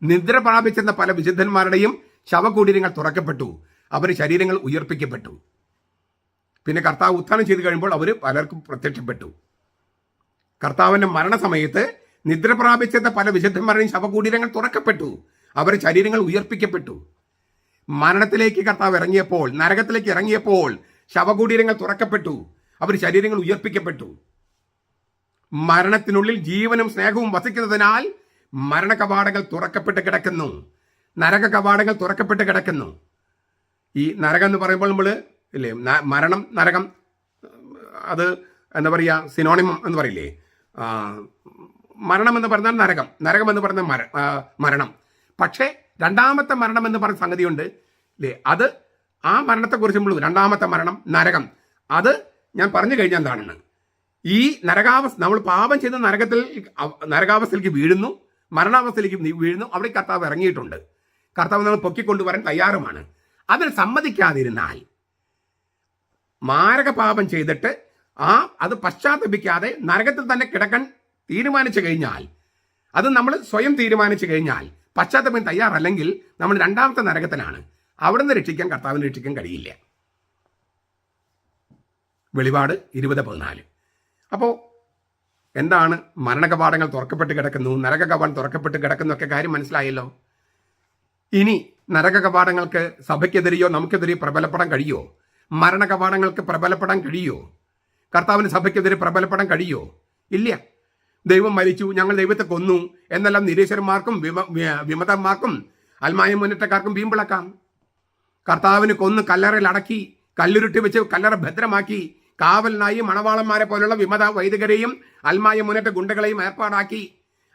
നിദ്ര പ്രാപിച്ചിരുന്ന പല വിശുദ്ധന്മാരുടെയും ശവകുടീരങ്ങൾ തുറക്കപ്പെട്ടു, അവർ ശരീരങ്ങൾ ഉയർപ്പിക്കപ്പെട്ടു. പിന്നെ കർത്താവ് ഉത്ഥാനം ചെയ്തു കഴിയുമ്പോൾ അവർ പലർക്കും പ്രത്യക്ഷപ്പെട്ടു. കർത്താവിന്റെ മരണസമയത്ത് നിദ്ര പ്രാപിച്ചിരുന്ന പല വിശുദ്ധന്മാരുടെയും ശവകുടീരങ്ങൾ തുറക്കപ്പെട്ടു, അവർ ശരീരങ്ങൾ ഉയർപ്പിക്കപ്പെട്ടു. മരണത്തിലേക്ക് കർത്താവ് ഇറങ്ങിയപ്പോൾ, നരകത്തിലേക്ക് ഇറങ്ങിയപ്പോൾ ശവകുടീരങ്ങൾ തുറക്കപ്പെട്ടു, അവർ ശരീരങ്ങൾ ഉയർപ്പിക്കപ്പെട്ടു. മരണത്തിനുള്ളിൽ ജീവനും സ്നേഹവും വസിക്കുന്നതിനാൽ മരണ കവാടങ്ങൾ തുറക്കപ്പെട്ട് കിടക്കുന്നു, നരക കവാടങ്ങൾ തുറക്കപ്പെട്ട് കിടക്കുന്നു. ഈ നരകം എന്ന് പറയുമ്പോൾ നമ്മൾ ഇല്ലേ, മരണം, നരകം, അത് എന്താ പറയുക, സിനോണിമം എന്ന് പറയില്ലേ? മരണം എന്ന് പറഞ്ഞാൽ നരകം, നരകം എന്ന് പറഞ്ഞാൽ മരണം. പക്ഷേ രണ്ടാമത്തെ മരണം എന്ന് പറഞ്ഞ സംഗതിയുണ്ട് അല്ലേ? അത് ആ മരണത്തെക്കുറിച്ച് നമ്മൾ, രണ്ടാമത്തെ മരണം, നരകം, അത് ഞാൻ പറഞ്ഞു കഴിഞ്ഞാൽ എന്താണെന്ന്. ഈ നരകാവസ്ഥ, നമ്മൾ പാപം ചെയ്ത നരകാവസ്ഥയിലേക്ക് വീഴുന്നു, മരണാവസ്ഥയിലേക്ക് വീഴുന്നു. അവിടെ കർത്താവ് ഇറങ്ങിയിട്ടുണ്ട്. കർത്താവ് നമ്മൾ പൊക്കിക്കൊണ്ടുവരാൻ തയ്യാറുമാണ്. അതിന് സമ്മതിക്കാതിരുന്നാൽ, മാരക പാപം ചെയ്തിട്ട് അത് പശ്ചാത്തപിക്കാതെ നരകത്തിൽ തന്നെ കിടക്കാൻ തീരുമാനിച്ചു കഴിഞ്ഞാൽ, അത് നമ്മൾ സ്വയം തീരുമാനിച്ചു കഴിഞ്ഞാൽ, പശ്ചാത്തലം തയ്യാറല്ലെങ്കിൽ നമ്മൾ രണ്ടാമത്തെ നരകത്തിലാണ്. അവിടെ നിന്ന് രക്ഷിക്കാൻ, കർത്താവിനെ രക്ഷിക്കാൻ കഴിയില്ല. വെളിപാട് 20:14. അപ്പോൾ എന്താണ് മരണകവാടങ്ങൾ തുറക്കപ്പെട്ട് കിടക്കുന്നു, നരക കവാടം തുറക്കപ്പെട്ട് കിടക്കുന്നു ഒക്കെ കാര്യം മനസ്സിലായല്ലോ. ഇനി നരക കവാടങ്ങൾക്ക് സഭയ്ക്കെതിരെയോ നമുക്കെതിരെയോ പ്രബലപ്പെടാൻ കഴിയുമോ? മരണ കവാടങ്ങൾക്ക് പ്രബലപ്പെടാൻ കഴിയുമോ? കർത്താവിന് സഭയ്ക്കെതിരെ പ്രബലപ്പെടാൻ കഴിയുമോ? ഇല്ല. ദൈവം മരിച്ചു, ഞങ്ങൾ ദൈവത്തെ കൊന്നു എന്നെല്ലാം നിരീശ്വരന്മാർക്കും വിമതന്മാർക്കും അൽമായ മുന്നേറ്റക്കാർക്കും വീമ്പിളക്കാം. കർത്താവിന് കൊന്ന് കല്ലറയിൽ അടക്കി, കല്ലുരുട്ടി വെച്ച് കല്ലറ ഭദ്രമാക്കി, കാവലിനായി മണവാളന്മാരെ പോലുള്ള വിമത വൈദികരെയും അൽമായ മുന്നേറ്റ ഗുണ്ടകളെയും ഏർപ്പാടാക്കി,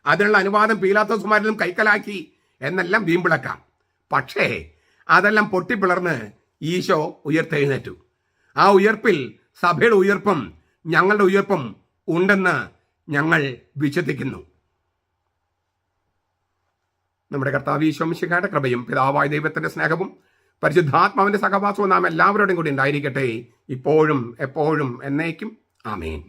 അതിനുള്ള അനുവാദം പീലാത്തോസുമാരിലും കൈക്കലാക്കി എന്നെല്ലാം വീമ്പിളക്കാം. പക്ഷേ അതെല്ലാം പൊട്ടിപ്പിളർന്ന് ഈശോ ഉയർത്തെഴുന്നേറ്റു. ആ ഉയർപ്പിൽ സഭയുടെ ഉയർപ്പും ഞങ്ങളുടെ ഉയർപ്പും ഉണ്ടെന്ന് ഞങ്ങൾ വിശ്വസിക്കുന്നു. നമ്മുടെ കർത്താവ് ഈശോ മിശിഹായുടെ കൃപയും പിതാവായ ദൈവത്തിന്റെ സ്നേഹവും പരിശുദ്ധാത്മാവിന്റെ സഹവാസവും നാം എല്ലാവരോടും കൂടി ഉണ്ടായിരിക്കട്ടെ, ഇപ്പോഴും എപ്പോഴും എന്നേക്കും. ആമേൻ.